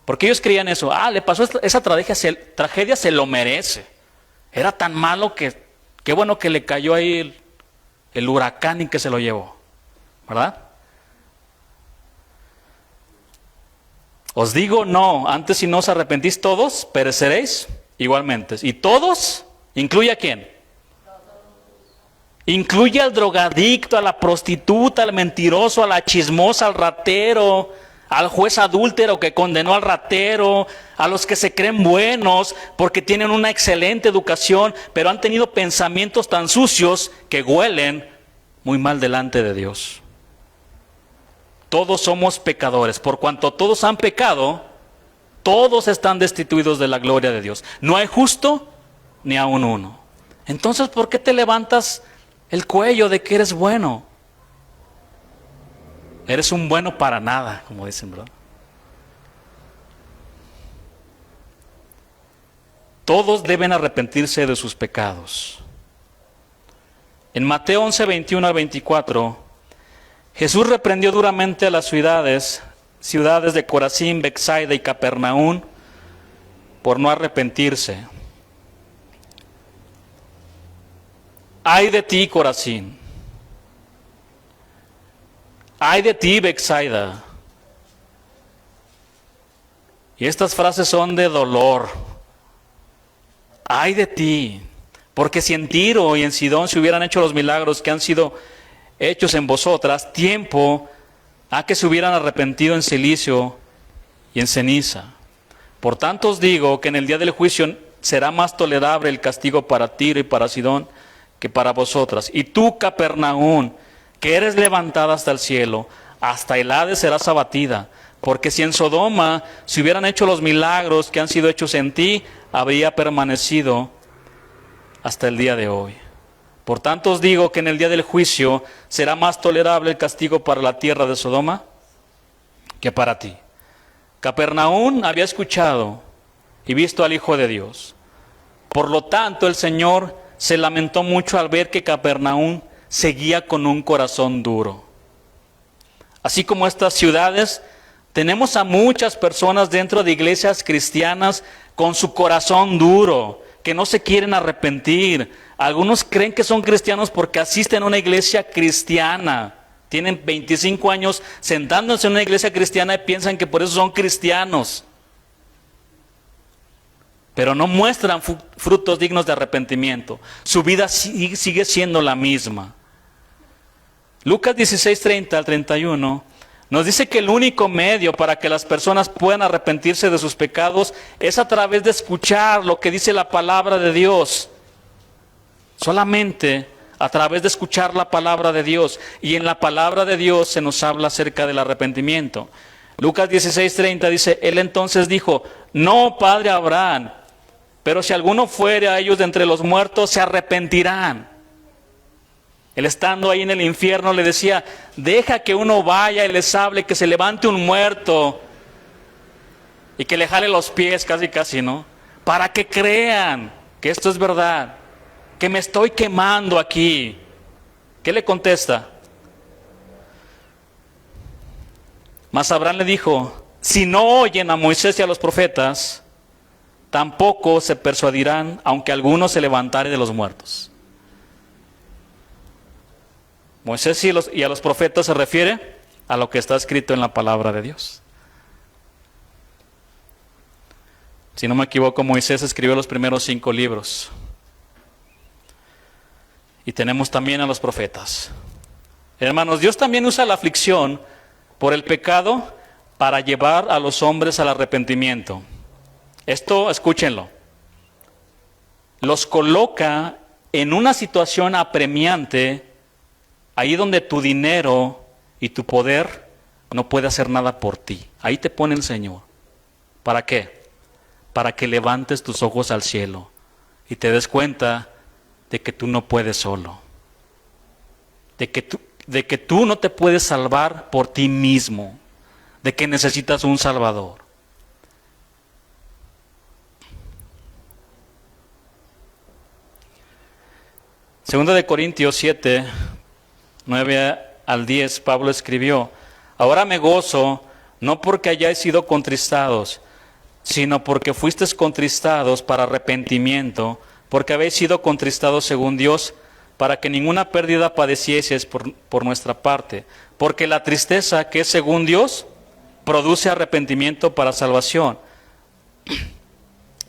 Porque ellos creían eso. Le pasó esa tragedia, se lo merece. Era tan malo que, qué bueno que le cayó ahí el huracán y que se lo llevó. ¿Verdad? Os digo, no. Antes, si no os arrepentís, todos pereceréis igualmente. ¿Y todos? ¿Incluye a quién? Incluye al drogadicto, a la prostituta, al mentiroso, a la chismosa, al ratero, al juez adúltero que condenó al ratero, a los que se creen buenos porque tienen una excelente educación, pero han tenido pensamientos tan sucios que huelen muy mal delante de Dios. Todos somos pecadores. Por cuanto todos han pecado, todos están destituidos de la gloria de Dios. No hay justo ni aun uno. Entonces, ¿por qué te levantas el cuello de que eres bueno? Eres un bueno para nada, como dicen, bro. Todos deben arrepentirse de sus pecados. En Mateo 11, 21 al 24, Jesús reprendió duramente a las ciudades de Corazín, Betsaida y Capernaum por no arrepentirse. Ay de ti, Corazín. Ay de ti, Betsaida. Y estas frases son de dolor. Ay de ti. Porque si en Tiro y en Sidón se hubieran hecho los milagros que han sido hechos en vosotras, tiempo a que se hubieran arrepentido en silicio y en ceniza. Por tanto os digo que en el día del juicio será más tolerable el castigo para Tiro y para Sidón que para vosotras. Y tú, Capernaum, que eres levantada hasta el cielo, hasta el Hades serás abatida. Porque si en Sodoma se hubieran hecho los milagros que han sido hechos en ti, habría permanecido hasta el día de hoy. Por tanto os digo que en el día del juicio será más tolerable el castigo para la tierra de Sodoma que para ti. Capernaum había escuchado y visto al Hijo de Dios. Por lo tanto el Señor se lamentó mucho al ver que Capernaum seguía con un corazón duro. Así como estas ciudades, tenemos a muchas personas dentro de iglesias cristianas con su corazón duro, que no se quieren arrepentir. Algunos creen que son cristianos porque asisten a una iglesia cristiana. Tienen 25 años sentándose en una iglesia cristiana y piensan que por eso son cristianos. Pero no muestran frutos dignos de arrepentimiento. Su vida sigue siendo la misma. Lucas 16, 30 al 31 nos dice que el único medio para que las personas puedan arrepentirse de sus pecados es a través de escuchar lo que dice la palabra de Dios. Solamente a través de escuchar la palabra de Dios. Y en la palabra de Dios se nos habla acerca del arrepentimiento. Lucas 16, 30 dice, él entonces dijo, no, padre Abraham, pero si alguno fuere a ellos de entre los muertos, se arrepentirán. Él estando ahí en el infierno le decía, deja que uno vaya y les hable, que se levante un muerto y que le jale los pies casi, ¿no? Para que crean que esto es verdad, que me estoy quemando aquí. ¿Qué le contesta? Mas Abraham le dijo, si no oyen a Moisés y a los profetas, tampoco se persuadirán, aunque alguno se levantare de los muertos. Moisés y a los profetas se refiere a lo que está escrito en la palabra de Dios. Si no me equivoco, Moisés escribió los primeros 5 libros. Y tenemos también a los profetas. Hermanos, Dios también usa la aflicción por el pecado para llevar a los hombres al arrepentimiento. Esto, escúchenlo, los coloca en una situación apremiante, ahí donde tu dinero y tu poder no puede hacer nada por ti. Ahí te pone el Señor. ¿Para qué? Para que levantes tus ojos al cielo y te des cuenta de que tú no puedes solo. De que tú no te puedes salvar por ti mismo. De que necesitas un Salvador. Segunda de Corintios 7, 9 al 10, Pablo escribió: ahora me gozo, no porque hayáis sido contristados, sino porque fuisteis contristados para arrepentimiento, porque habéis sido contristados según Dios, para que ninguna pérdida padecieseis por nuestra parte. Porque la tristeza que es según Dios produce arrepentimiento para salvación,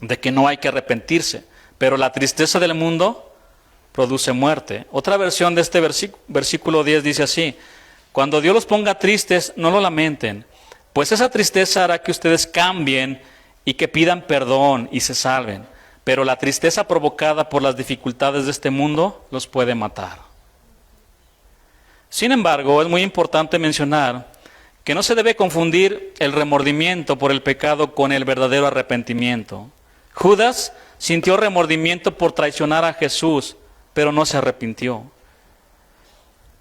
de que no hay que arrepentirse. Pero la tristeza del mundo produce muerte. Otra versión de este versículo 10 dice así: cuando Dios los ponga tristes, no lo lamenten, pues esa tristeza hará que ustedes cambien y que pidan perdón y se salven. Pero la tristeza provocada por las dificultades de este mundo los puede matar. Sin embargo, es muy importante mencionar que no se debe confundir el remordimiento por el pecado con el verdadero arrepentimiento. Judas sintió remordimiento por traicionar a Jesús, pero no se arrepintió.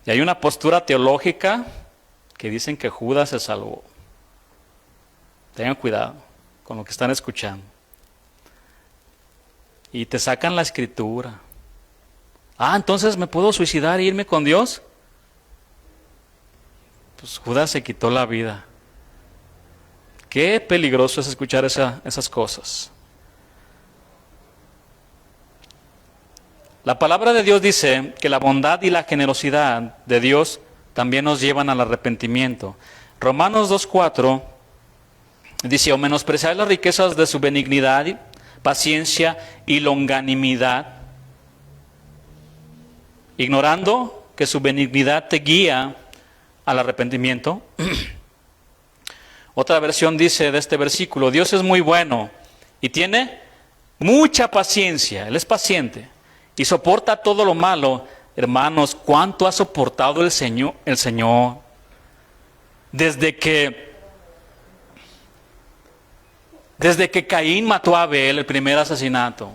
Y hay una postura teológica que dicen que Judas se salvó. Tengan cuidado con lo que están escuchando. Y te sacan la escritura. Entonces ¿me puedo suicidar e irme con Dios? Pues Judas se quitó la vida. Qué peligroso es escuchar esas cosas. La palabra de Dios dice que la bondad y la generosidad de Dios también nos llevan al arrepentimiento. Romanos 2:4 dice: o menospreciar las riquezas de su benignidad, paciencia y longanimidad, ignorando que su benignidad te guía al arrepentimiento. Otra versión dice de este versículo: Dios es muy bueno y tiene mucha paciencia. Él es paciente y soporta todo lo malo. Hermanos, ¿cuánto ha soportado el Señor? Desde que Caín mató a Abel, el primer asesinato.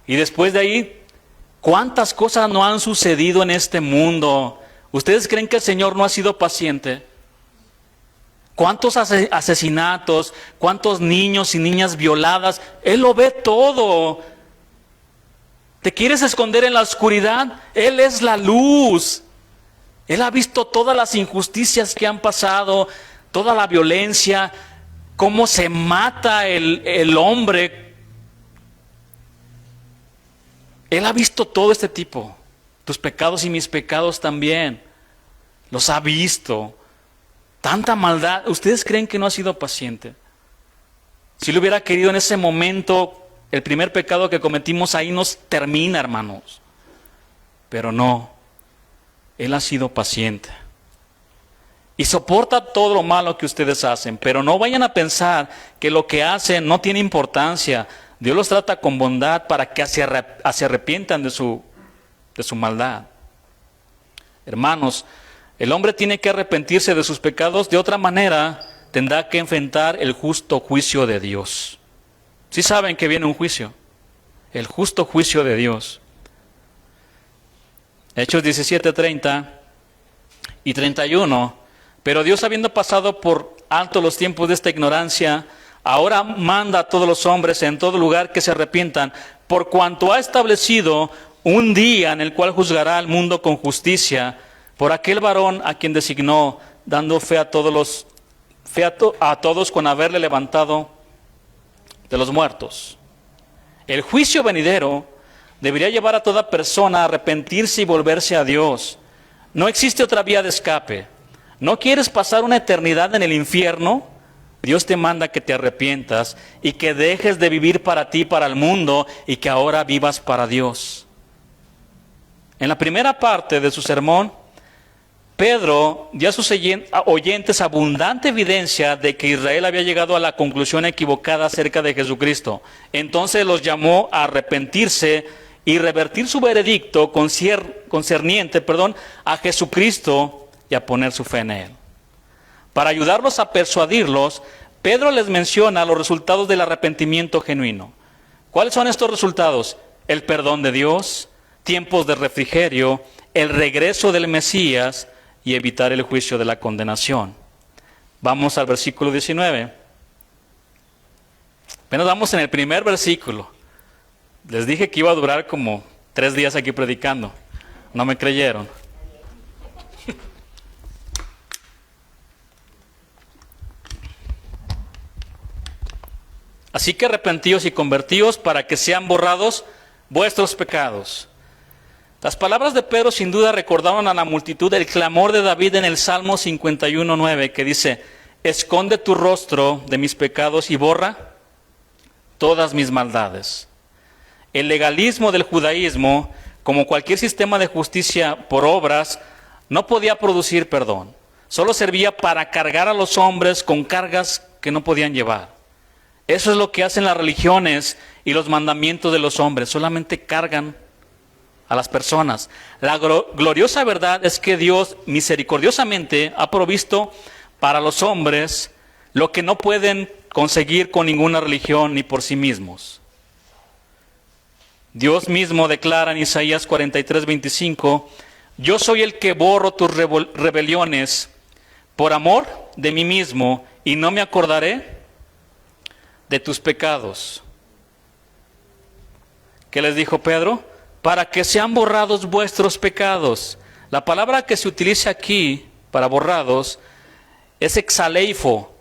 Y después de ahí, ¿cuántas cosas no han sucedido en este mundo? ¿Ustedes creen que el Señor no ha sido paciente? ¿Cuántos asesinatos? ¿Cuántos niños y niñas violadas? Él lo ve todo. ¿Te quieres esconder en la oscuridad? Él es la luz. Él ha visto todas las injusticias que han pasado, toda la violencia, cómo se mata el hombre. Él ha visto todo este tipo. Tus pecados y mis pecados también. Los ha visto. Tanta maldad. ¿Ustedes creen que no ha sido paciente? Si lo hubiera querido en ese momento, el primer pecado que cometimos ahí nos termina, hermanos. Pero no. Él ha sido paciente. Y soporta todo lo malo que ustedes hacen. Pero no vayan a pensar que lo que hacen no tiene importancia. Dios los trata con bondad para que se arrepientan de su maldad. Hermanos, el hombre tiene que arrepentirse de sus pecados. De otra manera, tendrá que enfrentar el justo juicio de Dios. ¿Sí saben que viene un juicio? El justo juicio de Dios. Hechos 17:30 y 31. Pero Dios, habiendo pasado por alto los tiempos de esta ignorancia, ahora manda a todos los hombres en todo lugar que se arrepientan, por cuanto ha establecido un día en el cual juzgará al mundo con justicia, por aquel varón a quien designó, dando fe a todos con haberle levantado de los muertos. El juicio venidero debería llevar a toda persona a arrepentirse y volverse a Dios. No existe otra vía de escape. ¿No quieres pasar una eternidad en el infierno? Dios te manda que te arrepientas y que dejes de vivir para ti, para el mundo, y que ahora vivas para Dios. En la primera parte de su sermón, Pedro dio a sus oyentes abundante evidencia de que Israel había llegado a la conclusión equivocada acerca de Jesucristo. Entonces los llamó a arrepentirse y revertir su veredicto concerniente a Jesucristo y a poner su fe en Él. Para ayudarlos a persuadirlos, Pedro les menciona los resultados del arrepentimiento genuino. ¿Cuáles son estos resultados? El perdón de Dios, tiempos de refrigerio, el regreso del Mesías y evitar el juicio de la condenación. Vamos al versículo 19. Apenas vamos en el primer versículo. Les dije que iba a durar como 3 días aquí predicando. No me creyeron. Así que arrepentíos y convertíos para que sean borrados vuestros pecados. Las palabras de Pedro sin duda recordaron a la multitud el clamor de David en el Salmo 51:9, que dice: esconde tu rostro de mis pecados y borra todas mis maldades. El legalismo del judaísmo, como cualquier sistema de justicia por obras, no podía producir perdón. Solo servía para cargar a los hombres con cargas que no podían llevar. Eso es lo que hacen las religiones y los mandamientos de los hombres, solamente cargan a las personas. La gloriosa verdad es que Dios misericordiosamente ha provisto para los hombres lo que no pueden conseguir con ninguna religión ni por sí mismos. Dios mismo declara en Isaías 43:25: yo soy el que borro tus rebeliones por amor de mí mismo, y no me acordaré de tus pecados. ¿Qué les dijo Pedro? Para que sean borrados vuestros pecados. La palabra que se utiliza aquí para borrados es exaleifo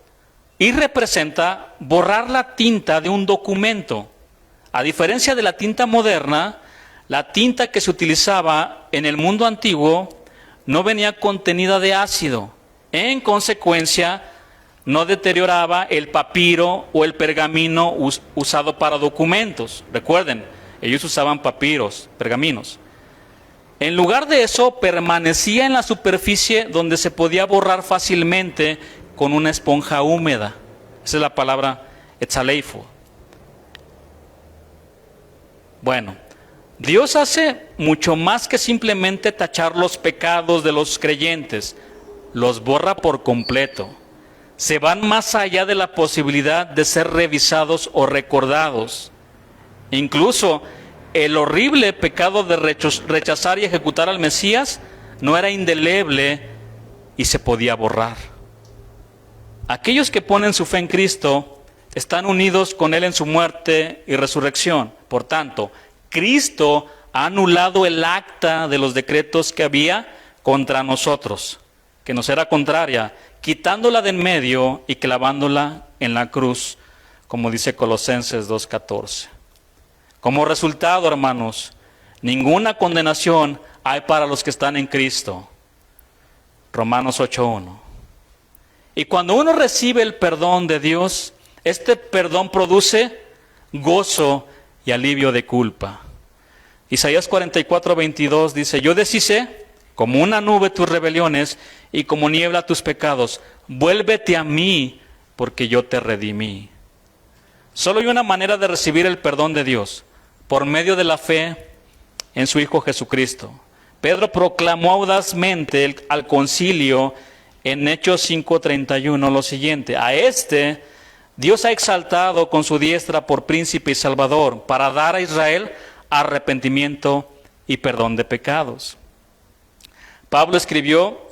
y representa borrar la tinta de un documento. A diferencia de la tinta moderna, la tinta que se utilizaba en el mundo antiguo no venía contenida de ácido. En consecuencia, no deterioraba el papiro o el pergamino usado para documentos. Recuerden, ellos usaban papiros, pergaminos. En lugar de eso, permanecía en la superficie donde se podía borrar fácilmente con una esponja húmeda. Esa es la palabra exaleifo. Bueno, Dios hace mucho más que simplemente tachar los pecados de los creyentes. Los borra por completo. Se van más allá de la posibilidad de ser revisados o recordados. Incluso el horrible pecado de rechazar y ejecutar al Mesías no era indeleble y se podía borrar. Aquellos que ponen su fe en Cristo están unidos con Él en su muerte y resurrección. Por tanto, Cristo ha anulado el acta de los decretos que había contra nosotros, que nos era contraria, quitándola de en medio y clavándola en la cruz, como dice Colosenses 2:14. Como resultado, hermanos, ninguna condenación hay para los que están en Cristo. Romanos 8:1. Y cuando uno recibe el perdón de Dios, este perdón produce gozo y alivio de culpa. Isaías 44:22 dice: yo deshice como una nube tus rebeliones y como niebla tus pecados. Vuélvete a mí, porque yo te redimí. Solo hay una manera de recibir el perdón de Dios: por medio de la fe en su Hijo Jesucristo. Pedro proclamó audazmente al concilio en Hechos 5:31 lo siguiente: a este Dios ha exaltado con su diestra por príncipe y salvador, para dar a Israel arrepentimiento y perdón de pecados. Pablo escribió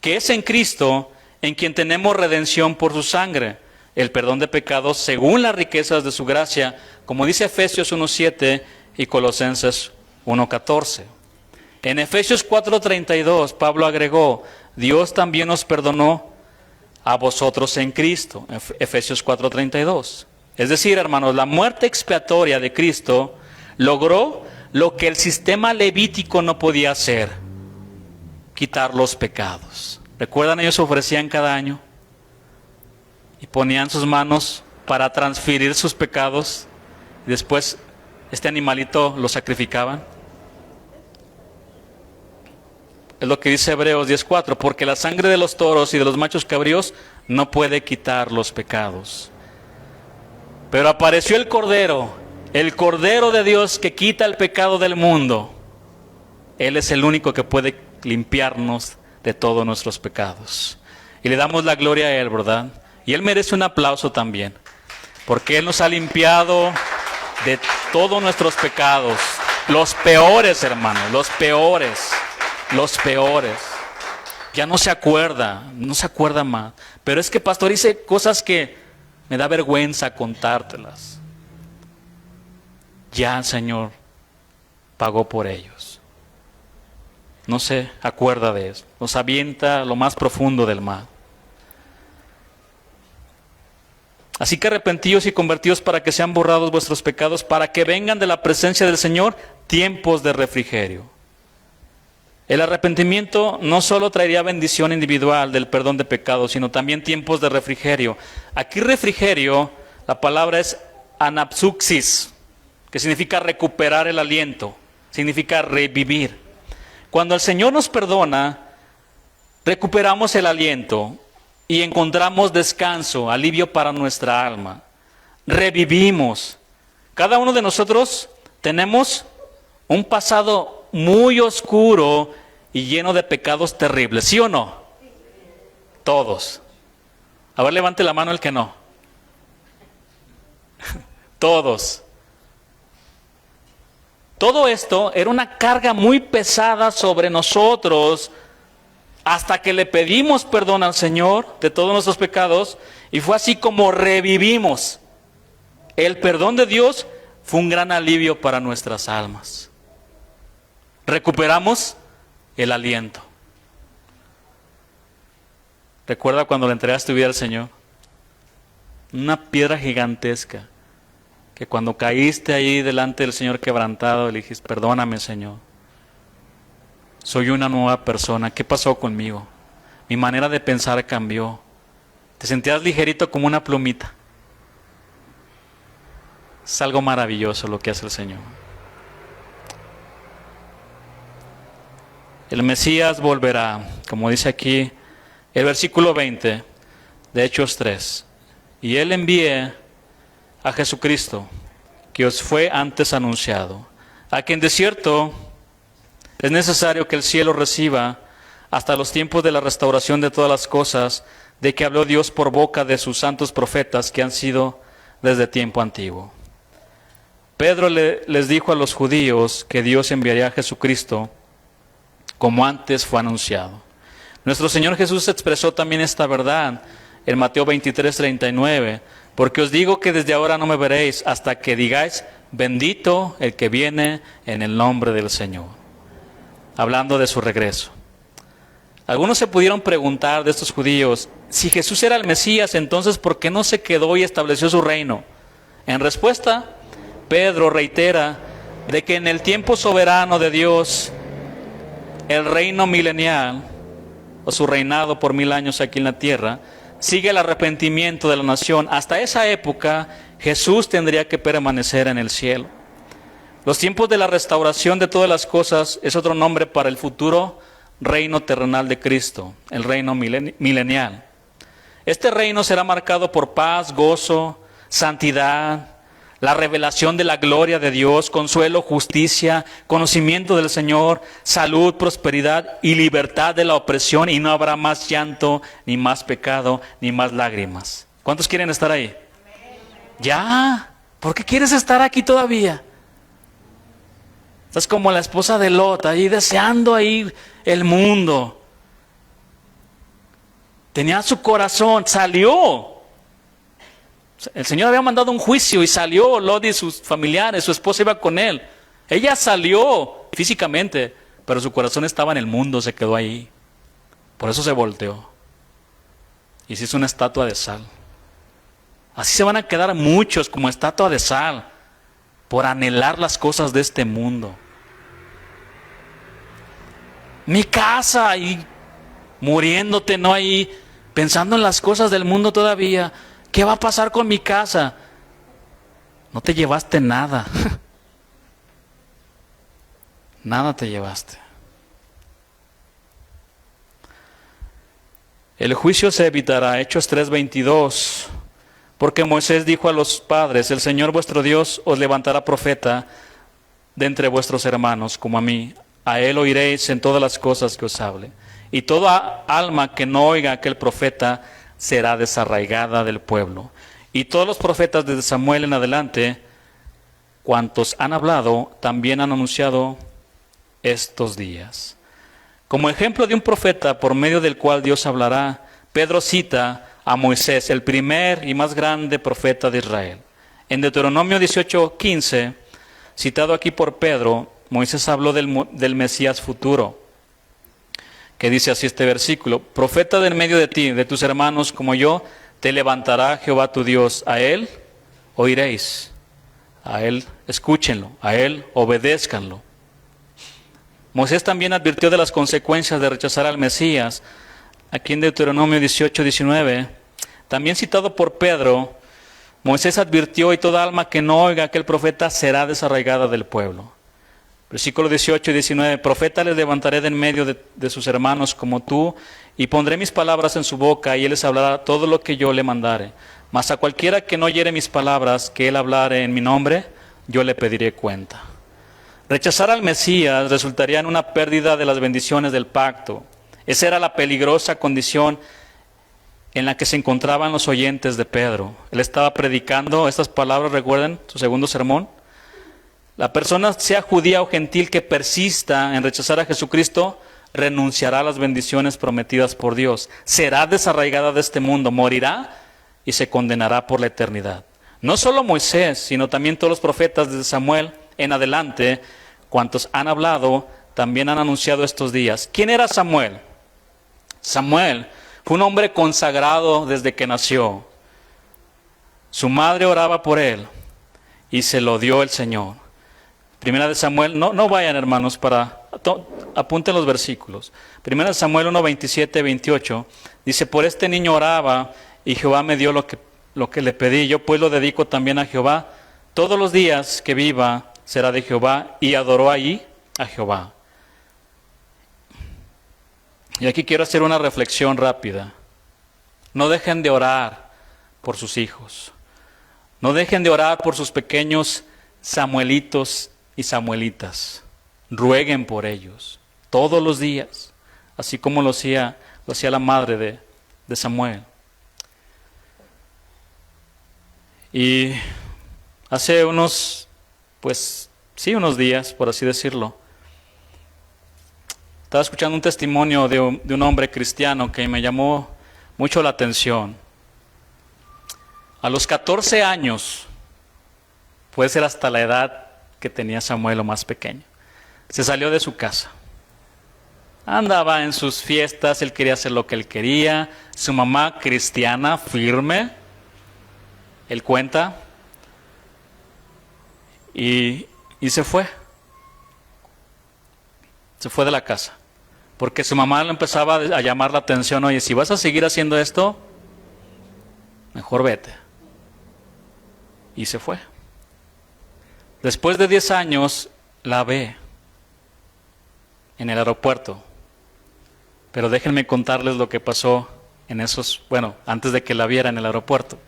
que es en Cristo en quien tenemos redención por su sangre, el perdón de pecados según las riquezas de su gracia, como dice Efesios 1:7 y Colosenses 1:14. En Efesios 4:32 Pablo agregó: Dios también os perdonó a vosotros en Cristo, Efesios 4:32. Es decir, hermanos, la muerte expiatoria de Cristo logró lo que el sistema levítico no podía hacer: quitar los pecados. ¿Recuerdan? Ellos ofrecían cada año y ponían sus manos para transferir sus pecados. Y después este animalito lo sacrificaban. Es lo que dice Hebreos 10:4, porque la sangre de los toros y de los machos cabríos no puede quitar los pecados. Pero apareció el Cordero de Dios que quita el pecado del mundo. Él es el único que puede limpiarnos de todos nuestros pecados. Y le damos la gloria a Él, ¿verdad? Y Él merece un aplauso también, porque Él nos ha limpiado de todos nuestros pecados. Los peores, hermanos, los peores. Ya no se acuerda más. Pero es que, pastor, hice cosas que me da vergüenza contártelas. Ya el Señor pagó por ellos. No se acuerda de eso. Los avienta a lo más profundo del mar. Así que arrepentíos y convertíos para que sean borrados vuestros pecados, para que vengan de la presencia del Señor tiempos de refrigerio. El arrepentimiento no solo traería bendición individual del perdón de pecados, sino también tiempos de refrigerio. Aquí refrigerio, la palabra es anapsuxis, que significa recuperar el aliento, significa revivir. Cuando el Señor nos perdona, recuperamos el aliento y encontramos descanso, alivio para nuestra alma. Revivimos. Cada uno de nosotros tenemos un pasado muy oscuro y lleno de pecados terribles, ¿sí o no? Todos. A ver, levante la mano el que no. Todos. Todo esto era una carga muy pesada sobre nosotros hasta que le pedimos perdón al Señor de todos nuestros pecados, y fue así como revivimos. El perdón de Dios fue un gran alivio para nuestras almas. Recuperamos el aliento. ¿Recuerda cuando le entregaste tu vida al Señor? Una piedra gigantesca, que cuando caíste ahí delante del Señor quebrantado, le dijiste, perdóname, Señor. Soy una nueva persona. ¿Qué pasó conmigo? Mi manera de pensar cambió. Te sentías ligerito como una plumita. Es algo maravilloso lo que hace el Señor. El Mesías volverá, como dice aquí el versículo 20 de Hechos 3. Y Él envíe a Jesucristo, que os fue antes anunciado, a quien de cierto es necesario que el cielo reciba hasta los tiempos de la restauración de todas las cosas, de que habló Dios por boca de sus santos profetas que han sido desde tiempo antiguo. Pedro les dijo a los judíos que Dios enviaría a Jesucristo como antes fue anunciado. Nuestro Señor Jesús expresó también esta verdad en Mateo 23:39, porque os digo que desde ahora no me veréis hasta que digáis, bendito el que viene en el nombre del Señor. Hablando de su regreso. Algunos se pudieron preguntar de estos judíos, si Jesús era el Mesías, entonces ¿por qué no se quedó y estableció su reino? En respuesta, Pedro reitera de que en el tiempo soberano de Dios, el reino milenial, o su reinado por 1000 años aquí en la tierra, sigue el arrepentimiento de la nación. Hasta esa época, Jesús tendría que permanecer en el cielo. Los tiempos de la restauración de todas las cosas es otro nombre para el futuro reino terrenal de Cristo, el reino milenial. Este reino será marcado por paz, gozo, santidad, la revelación de la gloria de Dios, consuelo, justicia, conocimiento del Señor, salud, prosperidad y libertad de la opresión, y no habrá más llanto, ni más pecado, ni más lágrimas. ¿Cuántos quieren estar ahí? ¿Ya? ¿Por qué quieres estar aquí todavía? Estás como la esposa de Lot, ahí deseando ahí el mundo. Tenía su corazón, salió. El Señor había mandado un juicio y salió Lot y sus familiares, su esposa iba con él. Ella salió físicamente, pero su corazón estaba en el mundo, se quedó ahí. Por eso se volteó y se hizo una estatua de sal. Así se van a quedar muchos como estatua de sal, por anhelar las cosas de este mundo. Mi casa, y muriéndote, no ahí, pensando en las cosas del mundo todavía. ¿Qué va a pasar con mi casa? No te llevaste nada. Nada te llevaste. El juicio se evitará, Hechos 3:22, porque Moisés dijo a los padres: el Señor vuestro Dios os levantará profeta de entre vuestros hermanos, como a mí. A él oiréis en todas las cosas que os hable. Y toda alma que no oiga a aquel profeta será desarraigada del pueblo. Y todos los profetas desde Samuel en adelante, cuantos han hablado, también han anunciado estos días. Como ejemplo de un profeta por medio del cual Dios hablará, Pedro cita a Moisés, el primer y más grande profeta de Israel. En Deuteronomio 18:15, citado aquí por Pedro, Moisés habló del Mesías futuro, que dice así este versículo: profeta de en medio de ti, de tus hermanos como yo, te levantará Jehová tu Dios. A él oiréis, a él escúchenlo, a él obedézcanlo. Moisés también advirtió de las consecuencias de rechazar al Mesías. Aquí en Deuteronomio 18:19, también citado por Pedro, Moisés advirtió: y toda alma que no oiga a aquel profeta será desarraigada del pueblo. Versículos 18 y 19, profeta les levantaré de en medio de sus hermanos como tú, y pondré mis palabras en su boca, y él les hablará todo lo que yo le mandare. Mas a cualquiera que no oyere mis palabras, que él hablare en mi nombre, yo le pediré cuenta. Rechazar al Mesías resultaría en una pérdida de las bendiciones del pacto. Esa era la peligrosa condición en la que se encontraban los oyentes de Pedro. Él estaba predicando estas palabras, recuerden, su segundo sermón. La persona, sea judía o gentil, que persista en rechazar a Jesucristo, renunciará a las bendiciones prometidas por Dios. Será desarraigada de este mundo, morirá y se condenará por la eternidad. No solo Moisés, sino también todos los profetas desde Samuel en adelante, cuantos han hablado, también han anunciado estos días. ¿Quién era Samuel? Samuel fue un hombre consagrado desde que nació. Su madre oraba por él y se lo dio el Señor. Primera de Samuel, no vayan hermanos, apunten los versículos. Primera de Samuel 1, 27, 28, dice: por este niño oraba y Jehová me dio lo que le pedí. Yo pues lo dedico también a Jehová. Todos los días que viva será de Jehová. Y adoró allí a Jehová. Y aquí quiero hacer una reflexión rápida. No dejen de orar por sus hijos. No dejen de orar por sus pequeños Samuelitos y Samuelitas. Rueguen por ellos todos los días, así como lo hacía la madre de Samuel. Y hace unos días, por así decirlo, estaba escuchando un testimonio de un hombre cristiano que me llamó mucho la atención. A los 14 años, puede ser hasta la edad que tenía Samuel o más pequeño, se salió de su casa. Andaba en sus fiestas, él quería hacer lo que él quería. Su mamá, cristiana, firme, él cuenta, y se fue. Se fue de la casa, porque su mamá le empezaba a llamar la atención: oye, si vas a seguir haciendo esto, mejor vete. Y se fue. Después de 10 años, la ve en el aeropuerto. Pero déjenme contarles lo que pasó antes de que la viera en el aeropuerto.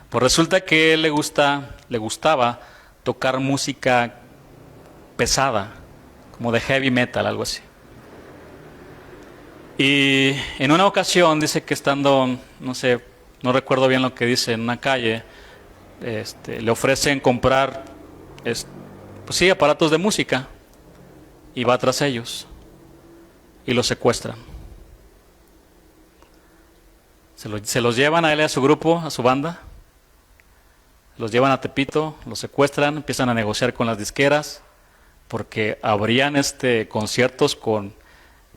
Pues resulta que él le gustaba tocar música pesada, como de heavy metal, algo así. Y en una ocasión dice que estando, no recuerdo bien lo que dice, en una calle, le ofrecen comprar aparatos de música, y va tras ellos y los secuestran. Se los llevan a él y a su grupo, a su banda, los llevan a Tepito, los secuestran, empiezan a negociar con las disqueras, porque habrían conciertos con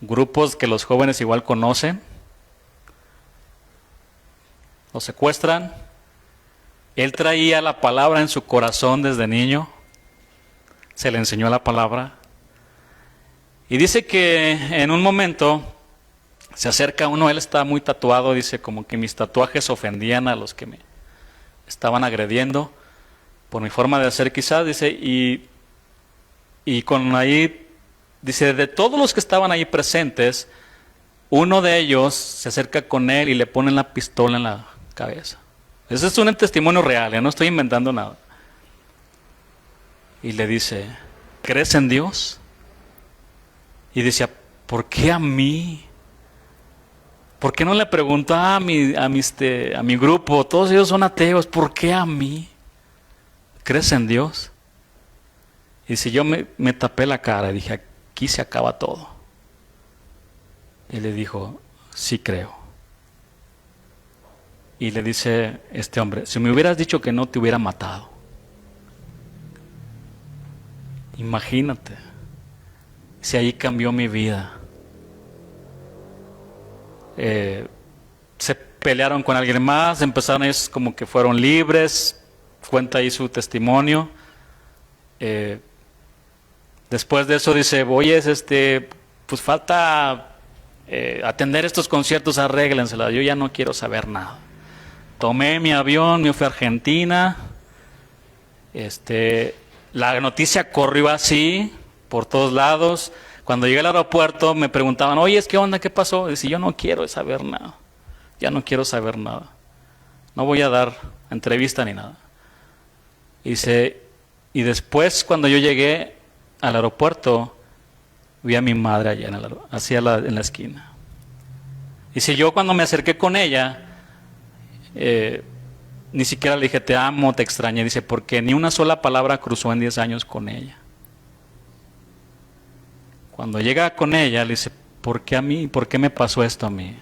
grupos que los jóvenes igual conocen. Los secuestran. Él traía la palabra en su corazón desde niño, se le enseñó la palabra, Y dice que en un momento se acerca uno, él está muy tatuado, dice como que mis tatuajes ofendían a los que me estaban agrediendo por mi forma de hacer quizás, dice, y con ahí, dice, de todos los que estaban ahí presentes, uno de ellos se acerca con él y le pone la pistola en la cabeza. Ese es un testimonio real, no estoy inventando nada. Y le dice, ¿crees en Dios? Y decía, ¿por qué a mí? ¿Por qué no le preguntó a mi grupo? Todos ellos son ateos, ¿por qué a mí? ¿Crees en Dios? Y si yo me tapé la cara y dije, aquí se acaba todo. Y le dijo, sí creo. Y le dice este hombre, si me hubieras dicho que no, te hubiera matado. Imagínate, si ahí cambió mi vida. Se pelearon con alguien más, empezaron ellos como que fueron libres, cuenta ahí su testimonio. Después de eso dice, oye, pues falta atender estos conciertos, arréglensela, yo ya no quiero saber nada. Tomé mi avión, me fui a Argentina, la noticia corrió así, por todos lados. Cuando llegué al aeropuerto me preguntaban, oye, ¿qué onda? ¿Qué pasó? Dice, yo no quiero saber nada, ya no quiero saber nada. No voy a dar entrevista ni nada. Dice, y después cuando yo llegué al aeropuerto, vi a mi madre allá en la esquina. Dice, yo cuando me acerqué con ella, ni siquiera le dije, te amo, te extrañé. Dice, porque ni una sola palabra cruzó en 10 años con ella. Cuando llega con ella, le dice, ¿por qué a mí? ¿Por qué me pasó esto a mí?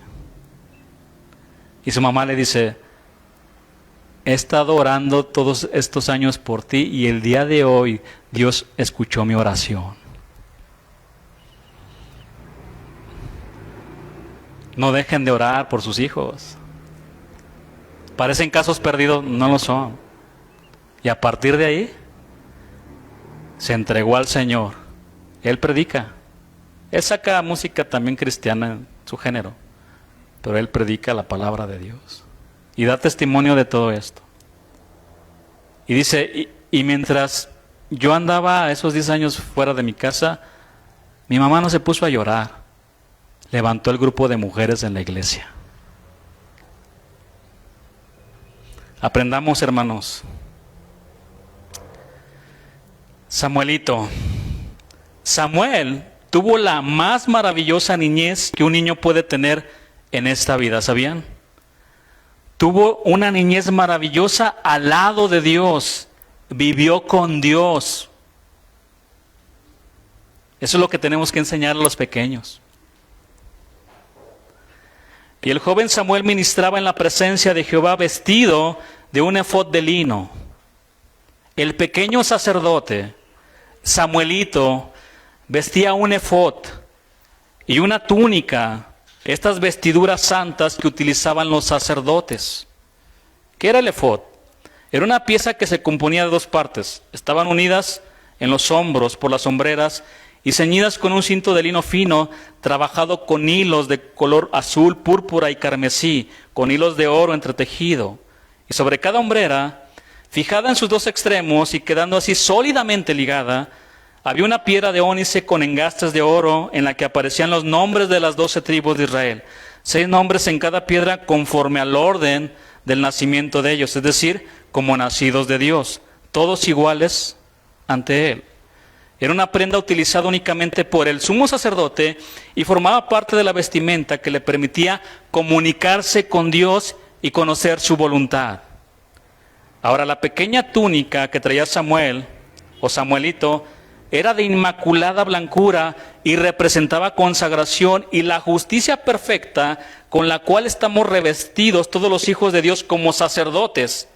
Y su mamá le dice, he estado orando todos estos años por ti y el día de hoy Dios escuchó mi oración. No dejen de orar por sus hijos. Parecen casos perdidos, no lo son. Y a partir de ahí, se entregó al Señor. Él predica. Él saca música también cristiana en su género, pero él predica la palabra de Dios y da testimonio de todo esto. Y dice, y mientras yo andaba esos 10 años fuera de mi casa, mi mamá no se puso a llorar, levantó el grupo de mujeres en la iglesia. Aprendamos, hermanos. Samuel tuvo la más maravillosa niñez que un niño puede tener en esta vida, ¿sabían? Tuvo una niñez maravillosa al lado de Dios, vivió con Dios. Eso es lo que tenemos que enseñar a los pequeños. Y el joven Samuel ministraba en la presencia de Jehová vestido de un efod de lino. El pequeño sacerdote, Samuelito, vestía un efod y una túnica, estas vestiduras santas que utilizaban los sacerdotes. ¿Qué era el efod? Era una pieza que se componía de 2 partes. Estaban unidas en los hombros por las hombreras y ceñidas con un cinto de lino fino, trabajado con hilos de color azul, púrpura y carmesí, con hilos de oro entretejido. Y sobre cada hombrera, fijada en sus 2 extremos y quedando así sólidamente ligada, había una piedra de ónice con engastes de oro en la que aparecían los nombres de las 12 tribus de Israel. 6 nombres en cada piedra conforme al orden del nacimiento de ellos, es decir, como nacidos de Dios, todos iguales ante Él. Era una prenda utilizada únicamente por el sumo sacerdote y formaba parte de la vestimenta que le permitía comunicarse con Dios y conocer su voluntad. Ahora, la pequeña túnica que traía Samuel, o Samuelito, era de inmaculada blancura y representaba consagración y la justicia perfecta con la cual estamos revestidos todos los hijos de Dios como sacerdotes.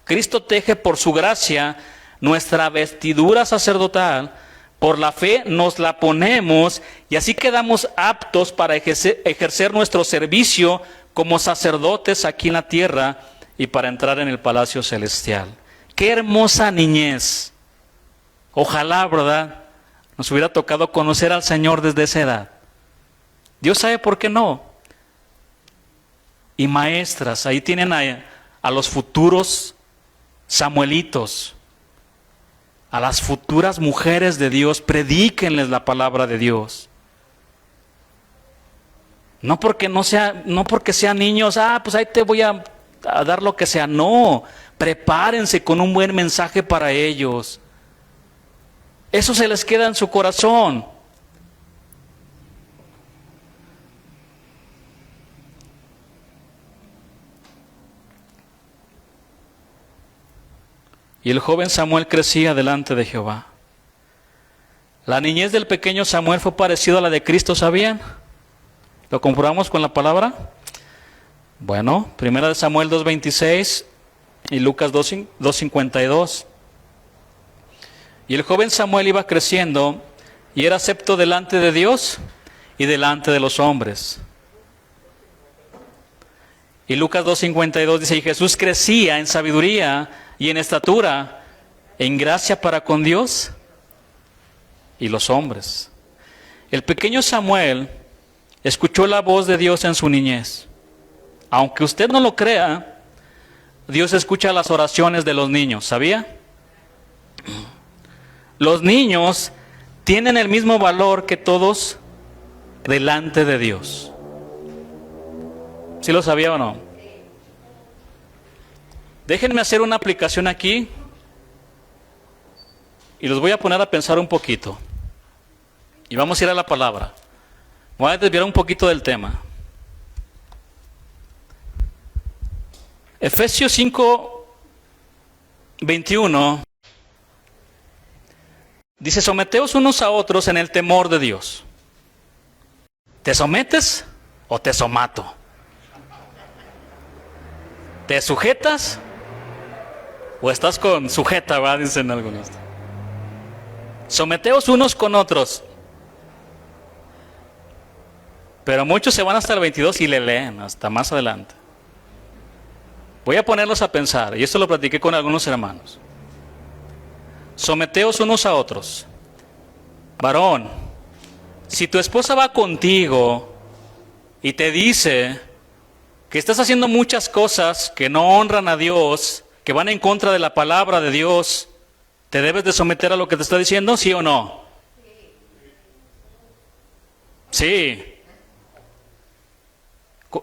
Cristo teje por su gracia nuestra vestidura sacerdotal, por la fe nos la ponemos y así quedamos aptos para ejercer nuestro servicio como sacerdotes aquí en la tierra y para entrar en el palacio celestial. ¡Qué hermosa niñez! Ojalá, ¿verdad?, Nos hubiera tocado conocer al Señor desde esa edad. Dios sabe por qué no. Y maestras, ahí tienen a los futuros Samuelitos, a las futuras mujeres de Dios, predíquenles la palabra de Dios. No porque sean niños, pues ahí te voy a dar lo que sea. No, prepárense con un buen mensaje para ellos. Eso se les queda en su corazón. Y el joven Samuel crecía delante de Jehová. La niñez del pequeño Samuel fue parecida a la de Cristo, ¿sabían? ¿Lo comprobamos con la palabra? Bueno, 1 Samuel 2:26 y Lucas 2:52. Y el joven Samuel iba creciendo y era acepto delante de Dios y delante de los hombres. Y Lucas 2:52 dice, y Jesús crecía en sabiduría y en estatura, en gracia para con Dios y los hombres. El pequeño Samuel escuchó la voz de Dios en su niñez. Aunque usted no lo crea, Dios escucha las oraciones de los niños, ¿sabía? Los niños tienen el mismo valor que todos delante de Dios. ¿Sí lo sabía o no? Déjenme hacer una aplicación aquí y los voy a poner a pensar un poquito. Y vamos a ir a la palabra. Voy a desviar un poquito del tema. Efesios 5:21 dice, someteos unos a otros en el temor de Dios. ¿Te sometes o te somato? ¿Te sujetas o estás con sujeta, va? Dicen algunos. Someteos unos con otros. Pero muchos se van hasta el 22 y le leen hasta más adelante. Voy a ponerlos a pensar, y esto lo platiqué con algunos hermanos. Someteos unos a otros. Varón, si tu esposa va contigo y te dice que estás haciendo muchas cosas que no honran a Dios, que van en contra de la palabra de Dios, ¿te debes de someter a lo que te está diciendo? ¿Sí o no? Sí.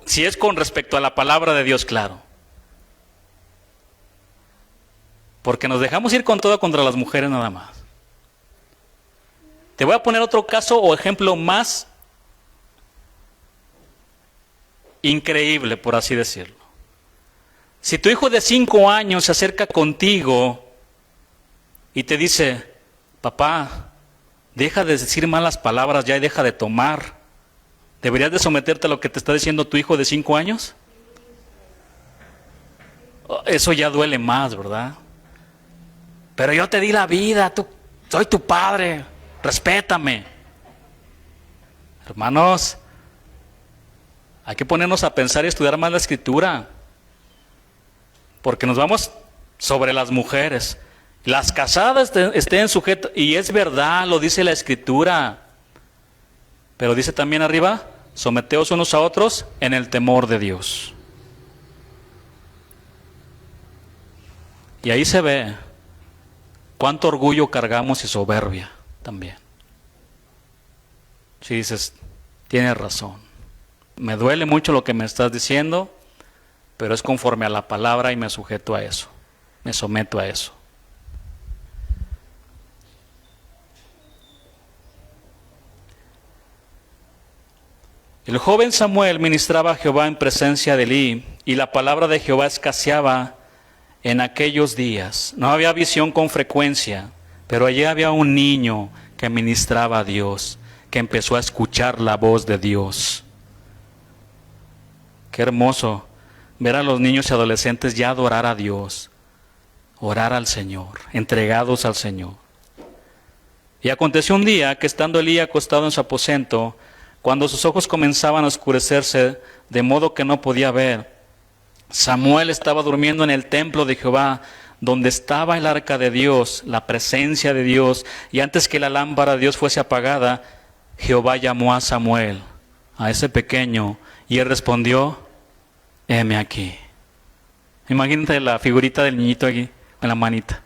Si es con respecto a la palabra de Dios, claro. Porque nos dejamos ir con todo contra las mujeres nada más. Te voy a poner otro caso o ejemplo más increíble, por así decirlo. Si tu hijo de 5 años se acerca contigo y te dice, papá, deja de decir malas palabras ya y deja de tomar, ¿deberías de someterte a lo que te está diciendo tu hijo de 5 años? Eso ya duele más, ¿verdad? Pero yo te di la vida, soy tu padre, respétame. Hermanos, hay que ponernos a pensar y estudiar más la Escritura, porque nos vamos sobre las mujeres. Las casadas estén sujetas, y es verdad, lo dice la Escritura, pero dice también arriba, someteos unos a otros en el temor de Dios. Y ahí se ve cuánto orgullo cargamos y soberbia también. Si dices, tienes razón, me duele mucho lo que me estás diciendo, pero es conforme a la palabra y me sujeto a eso, me someto a eso. El joven Samuel ministraba a Jehová en presencia de Elí, y la palabra de Jehová escaseaba en aquellos días. No había visión con frecuencia, pero allí había un niño que ministraba a Dios, que empezó a escuchar la voz de Dios. Qué hermoso ver a los niños y adolescentes ya adorar a Dios, orar al Señor, entregados al Señor. Y aconteció un día que estando Elí acostado en su aposento, cuando sus ojos comenzaban a oscurecerse de modo que no podía ver, Samuel estaba durmiendo en el templo de Jehová, donde estaba el arca de Dios, la presencia de Dios, y antes que la lámpara de Dios fuese apagada, Jehová llamó a Samuel, a ese pequeño, y él respondió, heme aquí. Imagínate la figurita del niñito aquí, en la manita.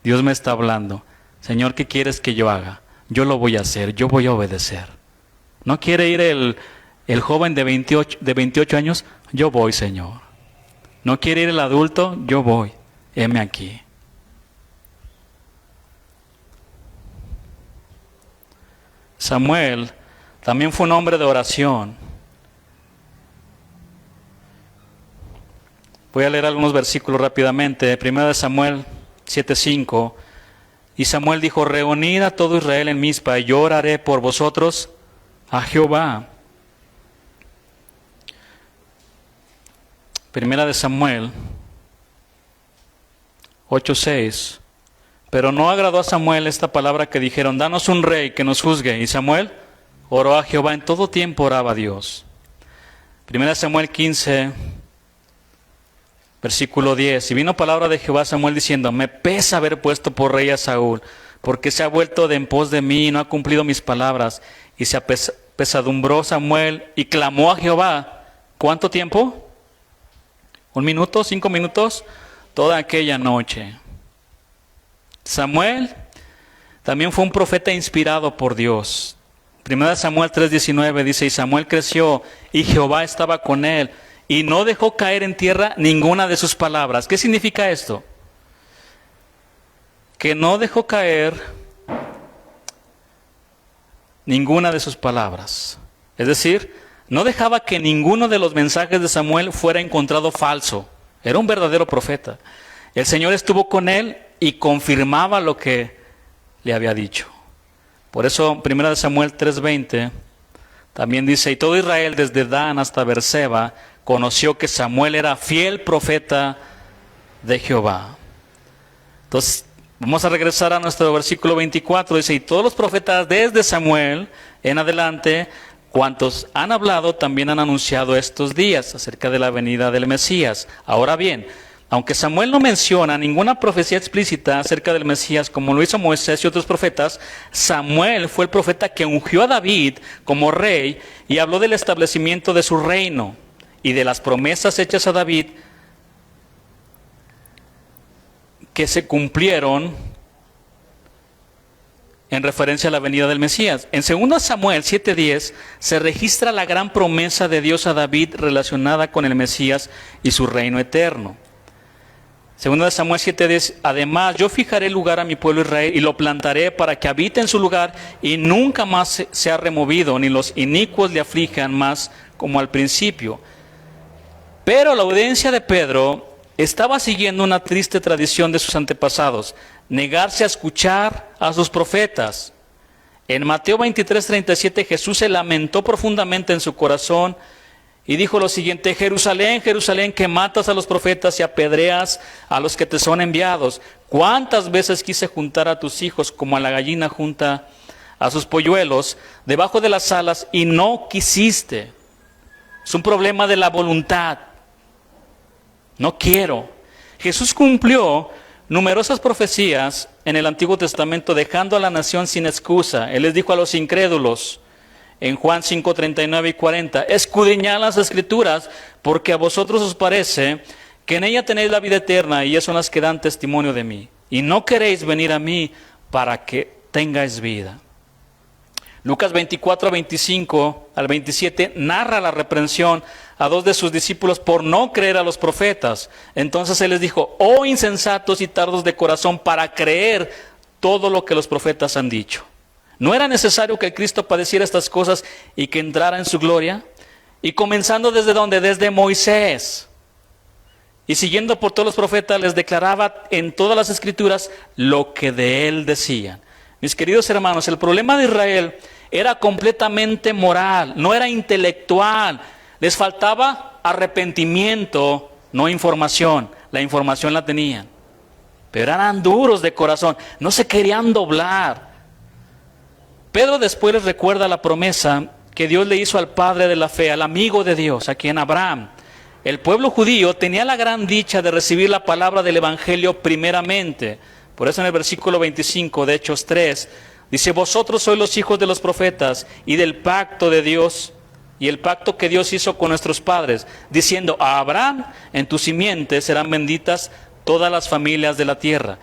Dios me está hablando. Señor, ¿qué quieres que yo haga? Yo lo voy a hacer, yo voy a obedecer. ¿No quiere ir el joven de 28 años? Yo voy, Señor. ¿No quiere ir el adulto? Yo voy. Heme aquí. Samuel también fue un hombre de oración. Voy a leer algunos versículos rápidamente. 1 Samuel 7:5. Y Samuel dijo, reunid a todo Israel en Mizpa, y yo oraré por vosotros a Jehová. 1 Samuel 8:6. Pero no agradó a Samuel esta palabra que dijeron, danos un rey que nos juzgue. Y Samuel oró a Jehová, en todo tiempo oraba a Dios. 1 Samuel 15, versículo 10. Y vino palabra de Jehová a Samuel diciendo, me pesa haber puesto por rey a Saúl, porque se ha vuelto de en pos de mí y no ha cumplido mis palabras. Y se apesadumbró Samuel y clamó a Jehová. ¿Cuánto tiempo? ¿1 minuto? ¿5 minutos? Toda aquella noche. Samuel también fue un profeta inspirado por Dios. 1 Samuel 3:19 dice, y Samuel creció y Jehová estaba con él y no dejó caer en tierra ninguna de sus palabras. ¿Qué significa esto? Que no dejó caer ninguna de sus palabras. Es decir, no dejaba que ninguno de los mensajes de Samuel fuera encontrado falso. Era un verdadero profeta. El Señor estuvo con él y confirmaba lo que le había dicho. Por eso 1 Samuel 3:20 también dice, y todo Israel desde Dan hasta Beerseba conoció que Samuel era fiel profeta de Jehová. Entonces, vamos a regresar a nuestro versículo 24. Dice, y todos los profetas desde Samuel en adelante, cuantos han hablado, también han anunciado estos días acerca de la venida del Mesías. Ahora bien, aunque Samuel no menciona ninguna profecía explícita acerca del Mesías como lo hizo Moisés y otros profetas, Samuel fue el profeta que ungió a David como rey y habló del establecimiento de su reino y de las promesas hechas a David que se cumplieron en referencia a la venida del Mesías. En 2 Samuel 7:10 se registra la gran promesa de Dios a David relacionada con el Mesías y su reino eterno. 2 Samuel 7:10, además yo fijaré lugar a mi pueblo Israel y lo plantaré para que habite en su lugar y nunca más sea removido, ni los inicuos le aflijan más como al principio. Pero la audiencia de Pedro estaba siguiendo una triste tradición de sus antepasados, negarse a escuchar a sus profetas. En Mateo 23:37 Jesús se lamentó profundamente en su corazón y dijo lo siguiente, Jerusalén, Jerusalén, que matas a los profetas y apedreas a los que te son enviados. ¿Cuántas veces quise juntar a tus hijos como a la gallina junta a sus polluelos debajo de las alas y no quisiste? Es un problema de la voluntad. No quiero. Jesús cumplió numerosas profecías en el Antiguo Testamento dejando a la nación sin excusa. Él les dijo a los incrédulos, en Juan 5:39 y 40, escudriñad las Escrituras, porque a vosotros os parece que en ella tenéis la vida eterna, y ellas son las que dan testimonio de mí. Y no queréis venir a mí para que tengáis vida. Lucas 24:25 al 27 narra la reprensión a 2 de sus discípulos por no creer a los profetas. Entonces Él les dijo, oh insensatos y tardos de corazón para creer todo lo que los profetas han dicho. ¿No era necesario que Cristo padeciera estas cosas y que entrara en su gloria? Y comenzando desde ¿dónde? Desde Moisés. Y siguiendo por todos los profetas les declaraba en todas las Escrituras lo que de él decían. Mis queridos hermanos, el problema de Israel era completamente moral, no era intelectual. Les faltaba arrepentimiento, no información. La información la tenían. Pero eran duros de corazón, no se querían doblar. Pedro después les recuerda la promesa que Dios le hizo al padre de la fe, al amigo de Dios, a quien Abraham. El pueblo judío tenía la gran dicha de recibir la palabra del Evangelio primeramente. Por eso en el versículo 25 de Hechos 3, dice, vosotros sois los hijos de los profetas y del pacto de Dios, y el pacto que Dios hizo con nuestros padres, diciendo, a Abraham, en tu simiente serán benditas todas las familias de la tierra.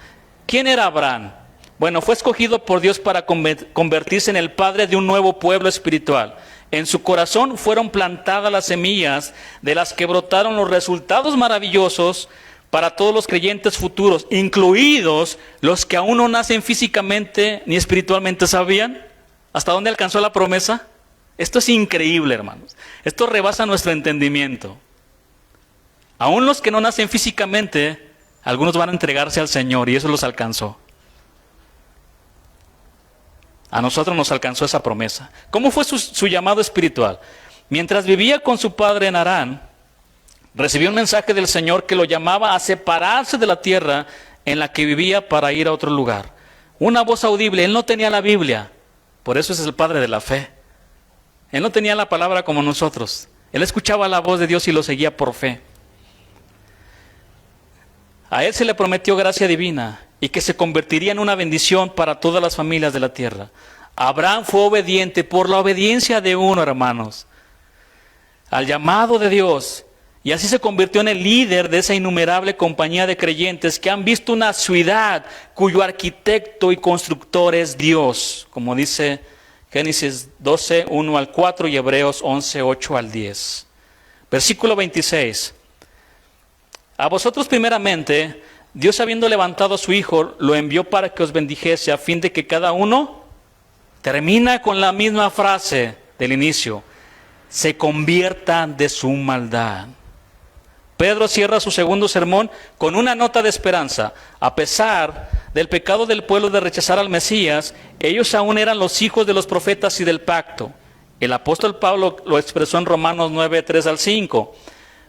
¿Quién era Abraham? Bueno, fue escogido por Dios para convertirse en el padre de un nuevo pueblo espiritual. En su corazón fueron plantadas las semillas de las que brotaron los resultados maravillosos para todos los creyentes futuros, incluidos los que aún no nacen físicamente ni espiritualmente. ¿Sabían hasta dónde alcanzó la promesa? Esto es increíble, hermanos. Esto rebasa nuestro entendimiento. Aún los que no nacen físicamente, algunos van a entregarse al Señor y eso los alcanzó. A nosotros nos alcanzó esa promesa. ¿Cómo fue su llamado espiritual? Mientras vivía con su padre en Harán, recibió un mensaje del Señor que lo llamaba a separarse de la tierra en la que vivía para ir a otro lugar. Una voz audible. Él no tenía la Biblia, por eso es el padre de la fe. Él no tenía la palabra como nosotros. Él escuchaba la voz de Dios y lo seguía por fe. A él se le prometió gracia divina y que se convertiría en una bendición para todas las familias de la tierra. Abraham fue obediente por la obediencia de uno, hermanos, al llamado de Dios. Y así se convirtió en el líder de esa innumerable compañía de creyentes que han visto una ciudad cuyo arquitecto y constructor es Dios, como dice Génesis 12, 1 al 4 y Hebreos 11, 8 al 10. Versículo 26. A vosotros primeramente, Dios habiendo levantado a su Hijo, lo envió para que os bendijese a fin de que cada uno, termina con la misma frase del inicio, se convierta de su maldad. Pedro cierra su segundo sermón con una nota de esperanza. A pesar del pecado del pueblo de rechazar al Mesías, ellos aún eran los hijos de los profetas y del pacto. El apóstol Pablo lo expresó en Romanos 9, 3 al 5.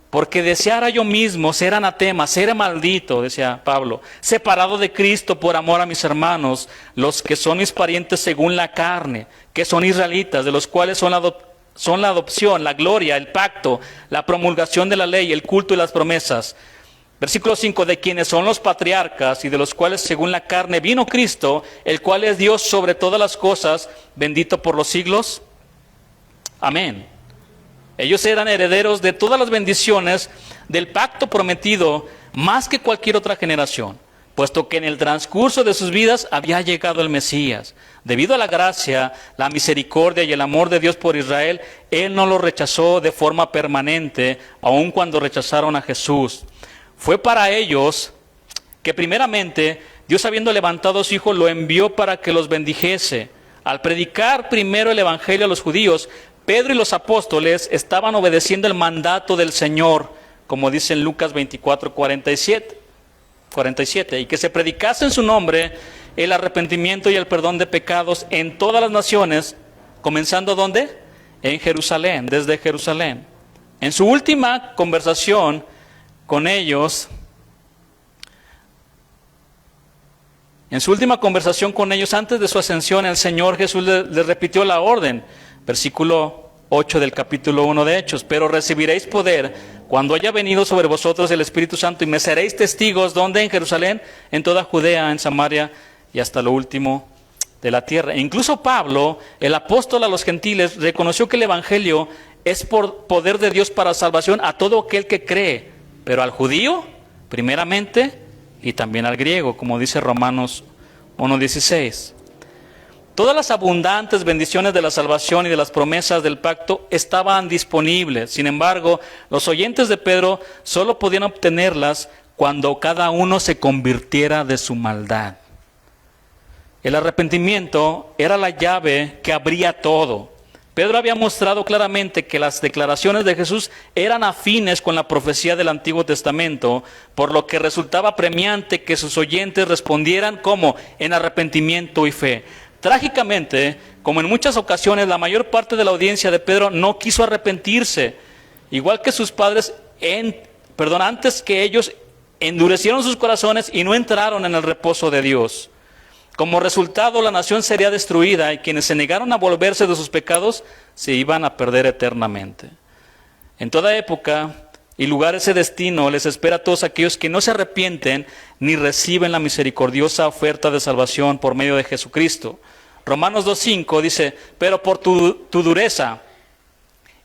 Porque deseara yo mismo ser anatema, ser maldito, decía Pablo, separado de Cristo por amor a mis hermanos, los que son mis parientes según la carne, que son israelitas, de los cuales son la adopción, la gloria, el pacto, la promulgación de la ley, el culto y las promesas. Versículo 5, de quienes son los patriarcas y de los cuales según la carne vino Cristo, el cual es Dios sobre todas las cosas, bendito por los siglos. Amén. Ellos eran herederos de todas las bendiciones del pacto prometido más que cualquier otra generación, puesto que en el transcurso de sus vidas había llegado el Mesías. Debido a la gracia, la misericordia y el amor de Dios por Israel, Él no lo rechazó de forma permanente, aun cuando rechazaron a Jesús. Fue para ellos que primeramente Dios, habiendo levantado a su Hijo, lo envió para que los bendijese. Al predicar primero el Evangelio a los judíos, Pedro y los apóstoles estaban obedeciendo el mandato del Señor, como dice en Lucas 24, 47, y que se predicase en su nombre el arrepentimiento y el perdón de pecados en todas las naciones, comenzando ¿dónde? En Jerusalén, desde Jerusalén. En su última conversación con ellos, antes de su ascensión, el Señor Jesús les repitió la orden. Versículo 8 del capítulo 1 de Hechos. Pero recibiréis poder cuando haya venido sobre vosotros el Espíritu Santo y me seréis testigos, ¿dónde? En Jerusalén, en toda Judea, en Samaria y hasta lo último de la tierra. E incluso Pablo, el apóstol a los gentiles, reconoció que el Evangelio es por poder de Dios para salvación a todo aquel que cree, pero al judío primeramente y también al griego, como dice Romanos 1:16. Todas las abundantes bendiciones de la salvación y de las promesas del pacto estaban disponibles. Sin embargo, los oyentes de Pedro solo podían obtenerlas cuando cada uno se convirtiera de su maldad. El arrepentimiento era la llave que abría todo. Pedro había mostrado claramente que las declaraciones de Jesús eran afines con la profecía del Antiguo Testamento, por lo que resultaba premiante que sus oyentes respondieran como en arrepentimiento y fe. Trágicamente, como en muchas ocasiones, la mayor parte de la audiencia de Pedro no quiso arrepentirse, igual que sus padres, antes que ellos endurecieron sus corazones y no entraron en el reposo de Dios. Como resultado, la nación sería destruida y quienes se negaron a volverse de sus pecados se iban a perder eternamente. En toda época y lugar ese destino les espera a todos aquellos que no se arrepienten ni reciben la misericordiosa oferta de salvación por medio de Jesucristo. Romanos 2:5 dice, pero por tu dureza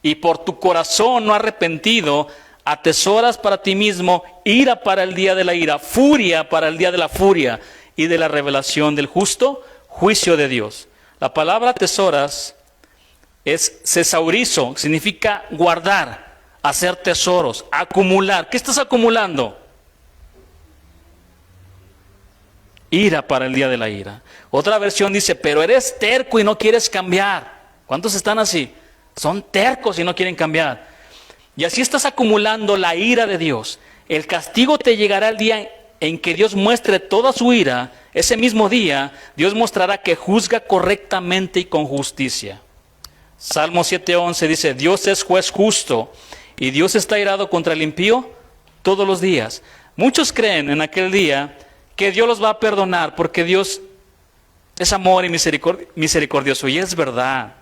y por tu corazón no arrepentido, atesoras para ti mismo ira para el día de la ira, furia para el día de la furia y de la revelación del justo juicio de Dios. La palabra atesoras es cesaurizo, significa guardar, hacer tesoros, acumular. ¿Qué estás acumulando? Ira para el día de la ira. Otra versión dice, pero eres terco y no quieres cambiar. ¿Cuántos están así? Son tercos y no quieren cambiar. Y así estás acumulando la ira de Dios. El castigo te llegará el día en que Dios muestre toda su ira. Ese mismo día, Dios mostrará que juzga correctamente y con justicia. Salmo 7:11 dice, Dios es juez justo y Dios está irado contra el impío todos los días. Muchos creen en aquel día que Dios los va a perdonar porque Dios es amor y misericordioso, y es verdad.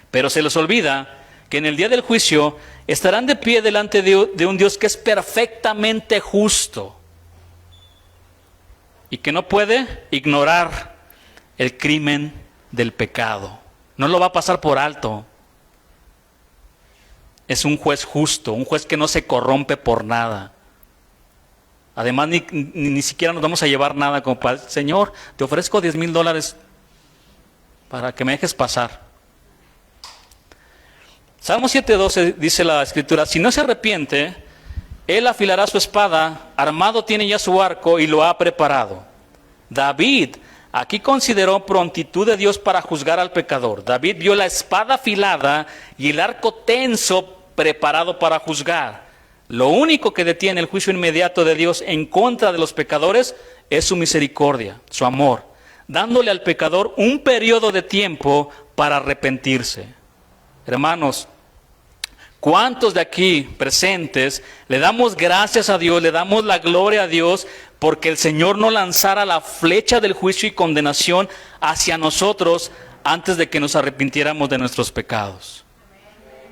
Pero se les olvida que en el día del juicio estarán de pie delante de un Dios que es perfectamente justo y que no puede ignorar el crimen del pecado. No lo va a pasar por alto. Es un juez justo, un juez que no se corrompe por nada. Además, ni siquiera nos vamos a llevar nada como para, Señor, te ofrezco $10,000 para que me dejes pasar. Salmo 7:12 dice la Escritura, si no se arrepiente, él afilará su espada, armado tiene ya su arco y lo ha preparado. David aquí consideró prontitud de Dios para juzgar al pecador. David vio la espada afilada y el arco tenso preparado para juzgar. Lo único que detiene el juicio inmediato de Dios en contra de los pecadores es su misericordia, su amor, dándole al pecador un periodo de tiempo para arrepentirse. Hermanos, ¿cuántos de aquí presentes le damos gracias a Dios, le damos la gloria a Dios porque el Señor no lanzara la flecha del juicio y condenación hacia nosotros antes de que nos arrepintiéramos de nuestros pecados?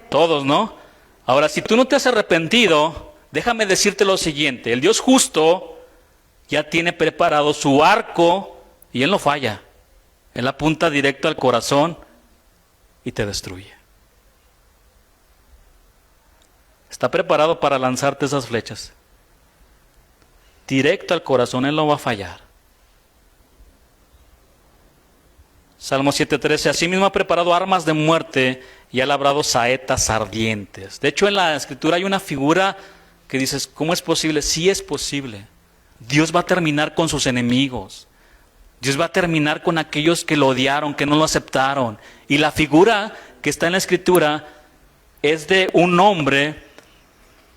Todos, ¿no? Ahora, si tú no te has arrepentido, déjame decirte lo siguiente, el Dios justo ya tiene preparado su arco y Él no falla. Él apunta directo al corazón y te destruye. Está preparado para lanzarte esas flechas. Directo al corazón, Él no va a fallar. Salmo 7:13, asimismo ha preparado armas de muerte y ha labrado saetas ardientes. De hecho, en la Escritura hay una figura que dices, ¿cómo es posible? Sí es posible. Dios va a terminar con sus enemigos. Dios va a terminar con aquellos que lo odiaron, que no lo aceptaron. Y la figura que está en la Escritura es de un hombre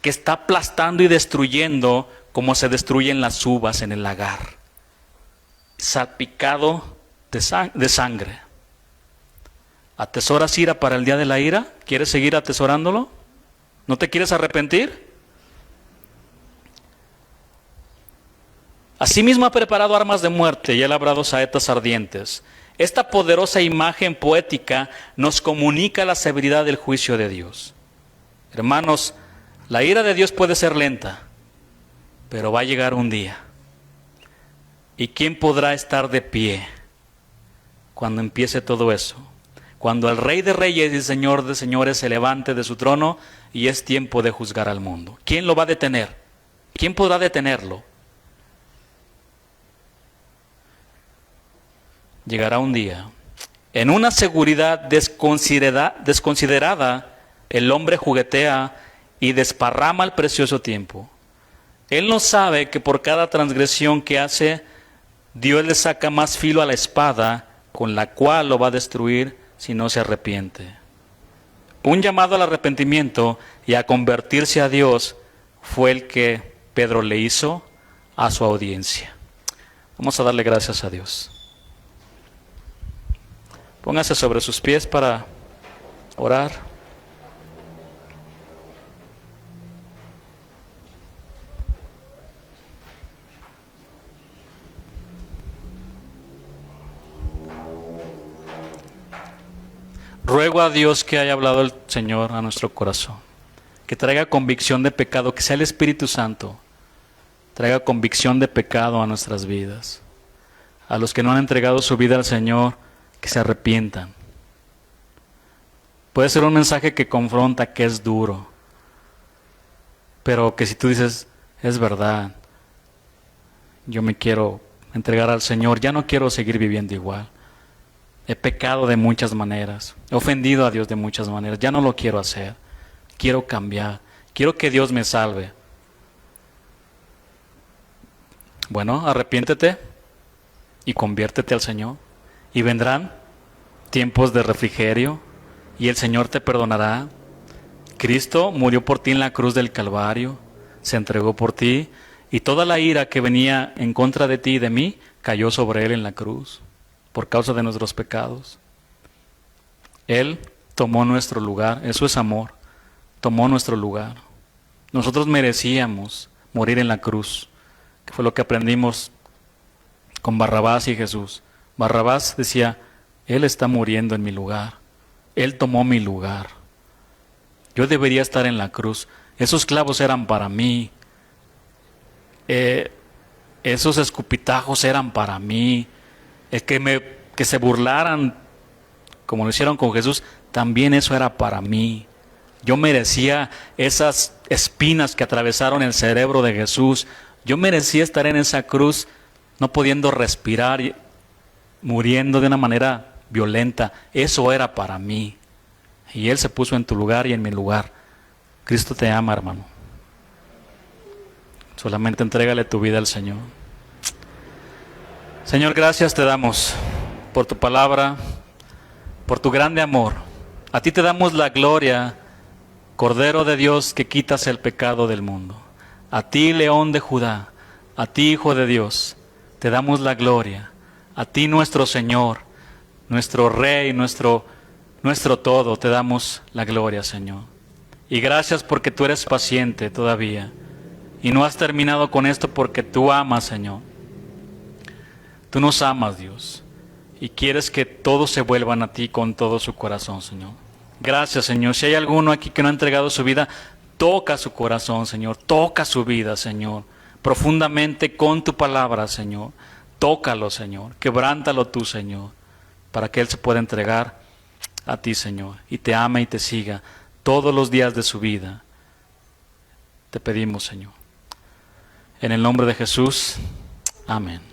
que está aplastando y destruyendo como se destruyen las uvas en el lagar, salpicado de sangre. ¿Atesoras ira para el día de la ira? ¿Quieres seguir atesorándolo? ¿No te quieres arrepentir? Asimismo ha preparado armas de muerte y ha labrado saetas ardientes. Esta poderosa imagen poética nos comunica la severidad del juicio de Dios. Hermanos, la ira de Dios puede ser lenta, pero va a llegar un día. ¿Y quién podrá estar de pie cuando empiece todo eso? Cuando el Rey de Reyes y Señor de Señores se levante de su trono y es tiempo de juzgar al mundo. ¿Quién lo va a detener? ¿Quién podrá detenerlo? Llegará un día. En una seguridad desconsiderada, el hombre juguetea y desparrama el precioso tiempo. Él no sabe que por cada transgresión que hace, Dios le saca más filo a la espada con la cual lo va a destruir si no se arrepiente. Un llamado al arrepentimiento y a convertirse a Dios fue el que Pedro le hizo a su audiencia. Vamos a darle gracias a Dios. Póngase sobre sus pies para orar. Ruego a Dios que haya hablado el Señor a nuestro corazón, que traiga convicción de pecado, que sea el Espíritu Santo, traiga convicción de pecado a nuestras vidas. A los que no han entregado su vida al Señor, que se arrepientan. Puede ser un mensaje que confronta, que es duro, pero que si tú dices, es verdad, yo me quiero entregar al Señor, ya no quiero seguir viviendo igual. He pecado de muchas maneras, he ofendido a Dios de muchas maneras, ya no lo quiero hacer, quiero cambiar, quiero que Dios me salve. Bueno, arrepiéntete y conviértete al Señor, y vendrán tiempos de refrigerio, y el Señor te perdonará. Cristo murió por ti en la cruz del Calvario, se entregó por ti, y toda la ira que venía en contra de ti y de mí cayó sobre Él en la cruz, por causa de nuestros pecados. Él tomó nuestro lugar, eso es amor, tomó nuestro lugar. Nosotros merecíamos morir en la cruz, que fue lo que aprendimos con Barrabás y Jesús. Barrabás decía, Él está muriendo en mi lugar, Él tomó mi lugar. Yo debería estar en la cruz. Esos clavos eran para mí. Esos escupitajos eran para mí. El que se burlaran como lo hicieron con Jesús, también eso era para mí. Yo merecía esas espinas que atravesaron el cerebro de Jesús. Yo merecía estar en esa cruz, no pudiendo respirar, muriendo de una manera violenta. Eso era para mí. Y Él se puso en tu lugar y en mi lugar. Cristo te ama, hermano. Solamente entrégale tu vida al Señor. Señor, gracias te damos por tu palabra, por tu grande amor. A ti te damos la gloria, Cordero de Dios que quitas el pecado del mundo. A ti, León de Judá, a ti, Hijo de Dios, te damos la gloria. A ti, nuestro Señor, nuestro Rey, nuestro todo, te damos la gloria, Señor. Y gracias porque tú eres paciente todavía. Y no has terminado con esto porque tú amas, Señor. Tú nos amas, Dios. Y quieres que todos se vuelvan a ti con todo su corazón, Señor. Gracias, Señor. Si hay alguno aquí que no ha entregado su vida, toca su corazón, Señor. Toca su vida, Señor. Profundamente con tu palabra, Señor. Tócalo, Señor. Quebrántalo tú, Señor. Para que Él se pueda entregar a ti, Señor. Y te ama y te siga todos los días de su vida. Te pedimos, Señor. En el nombre de Jesús. Amén.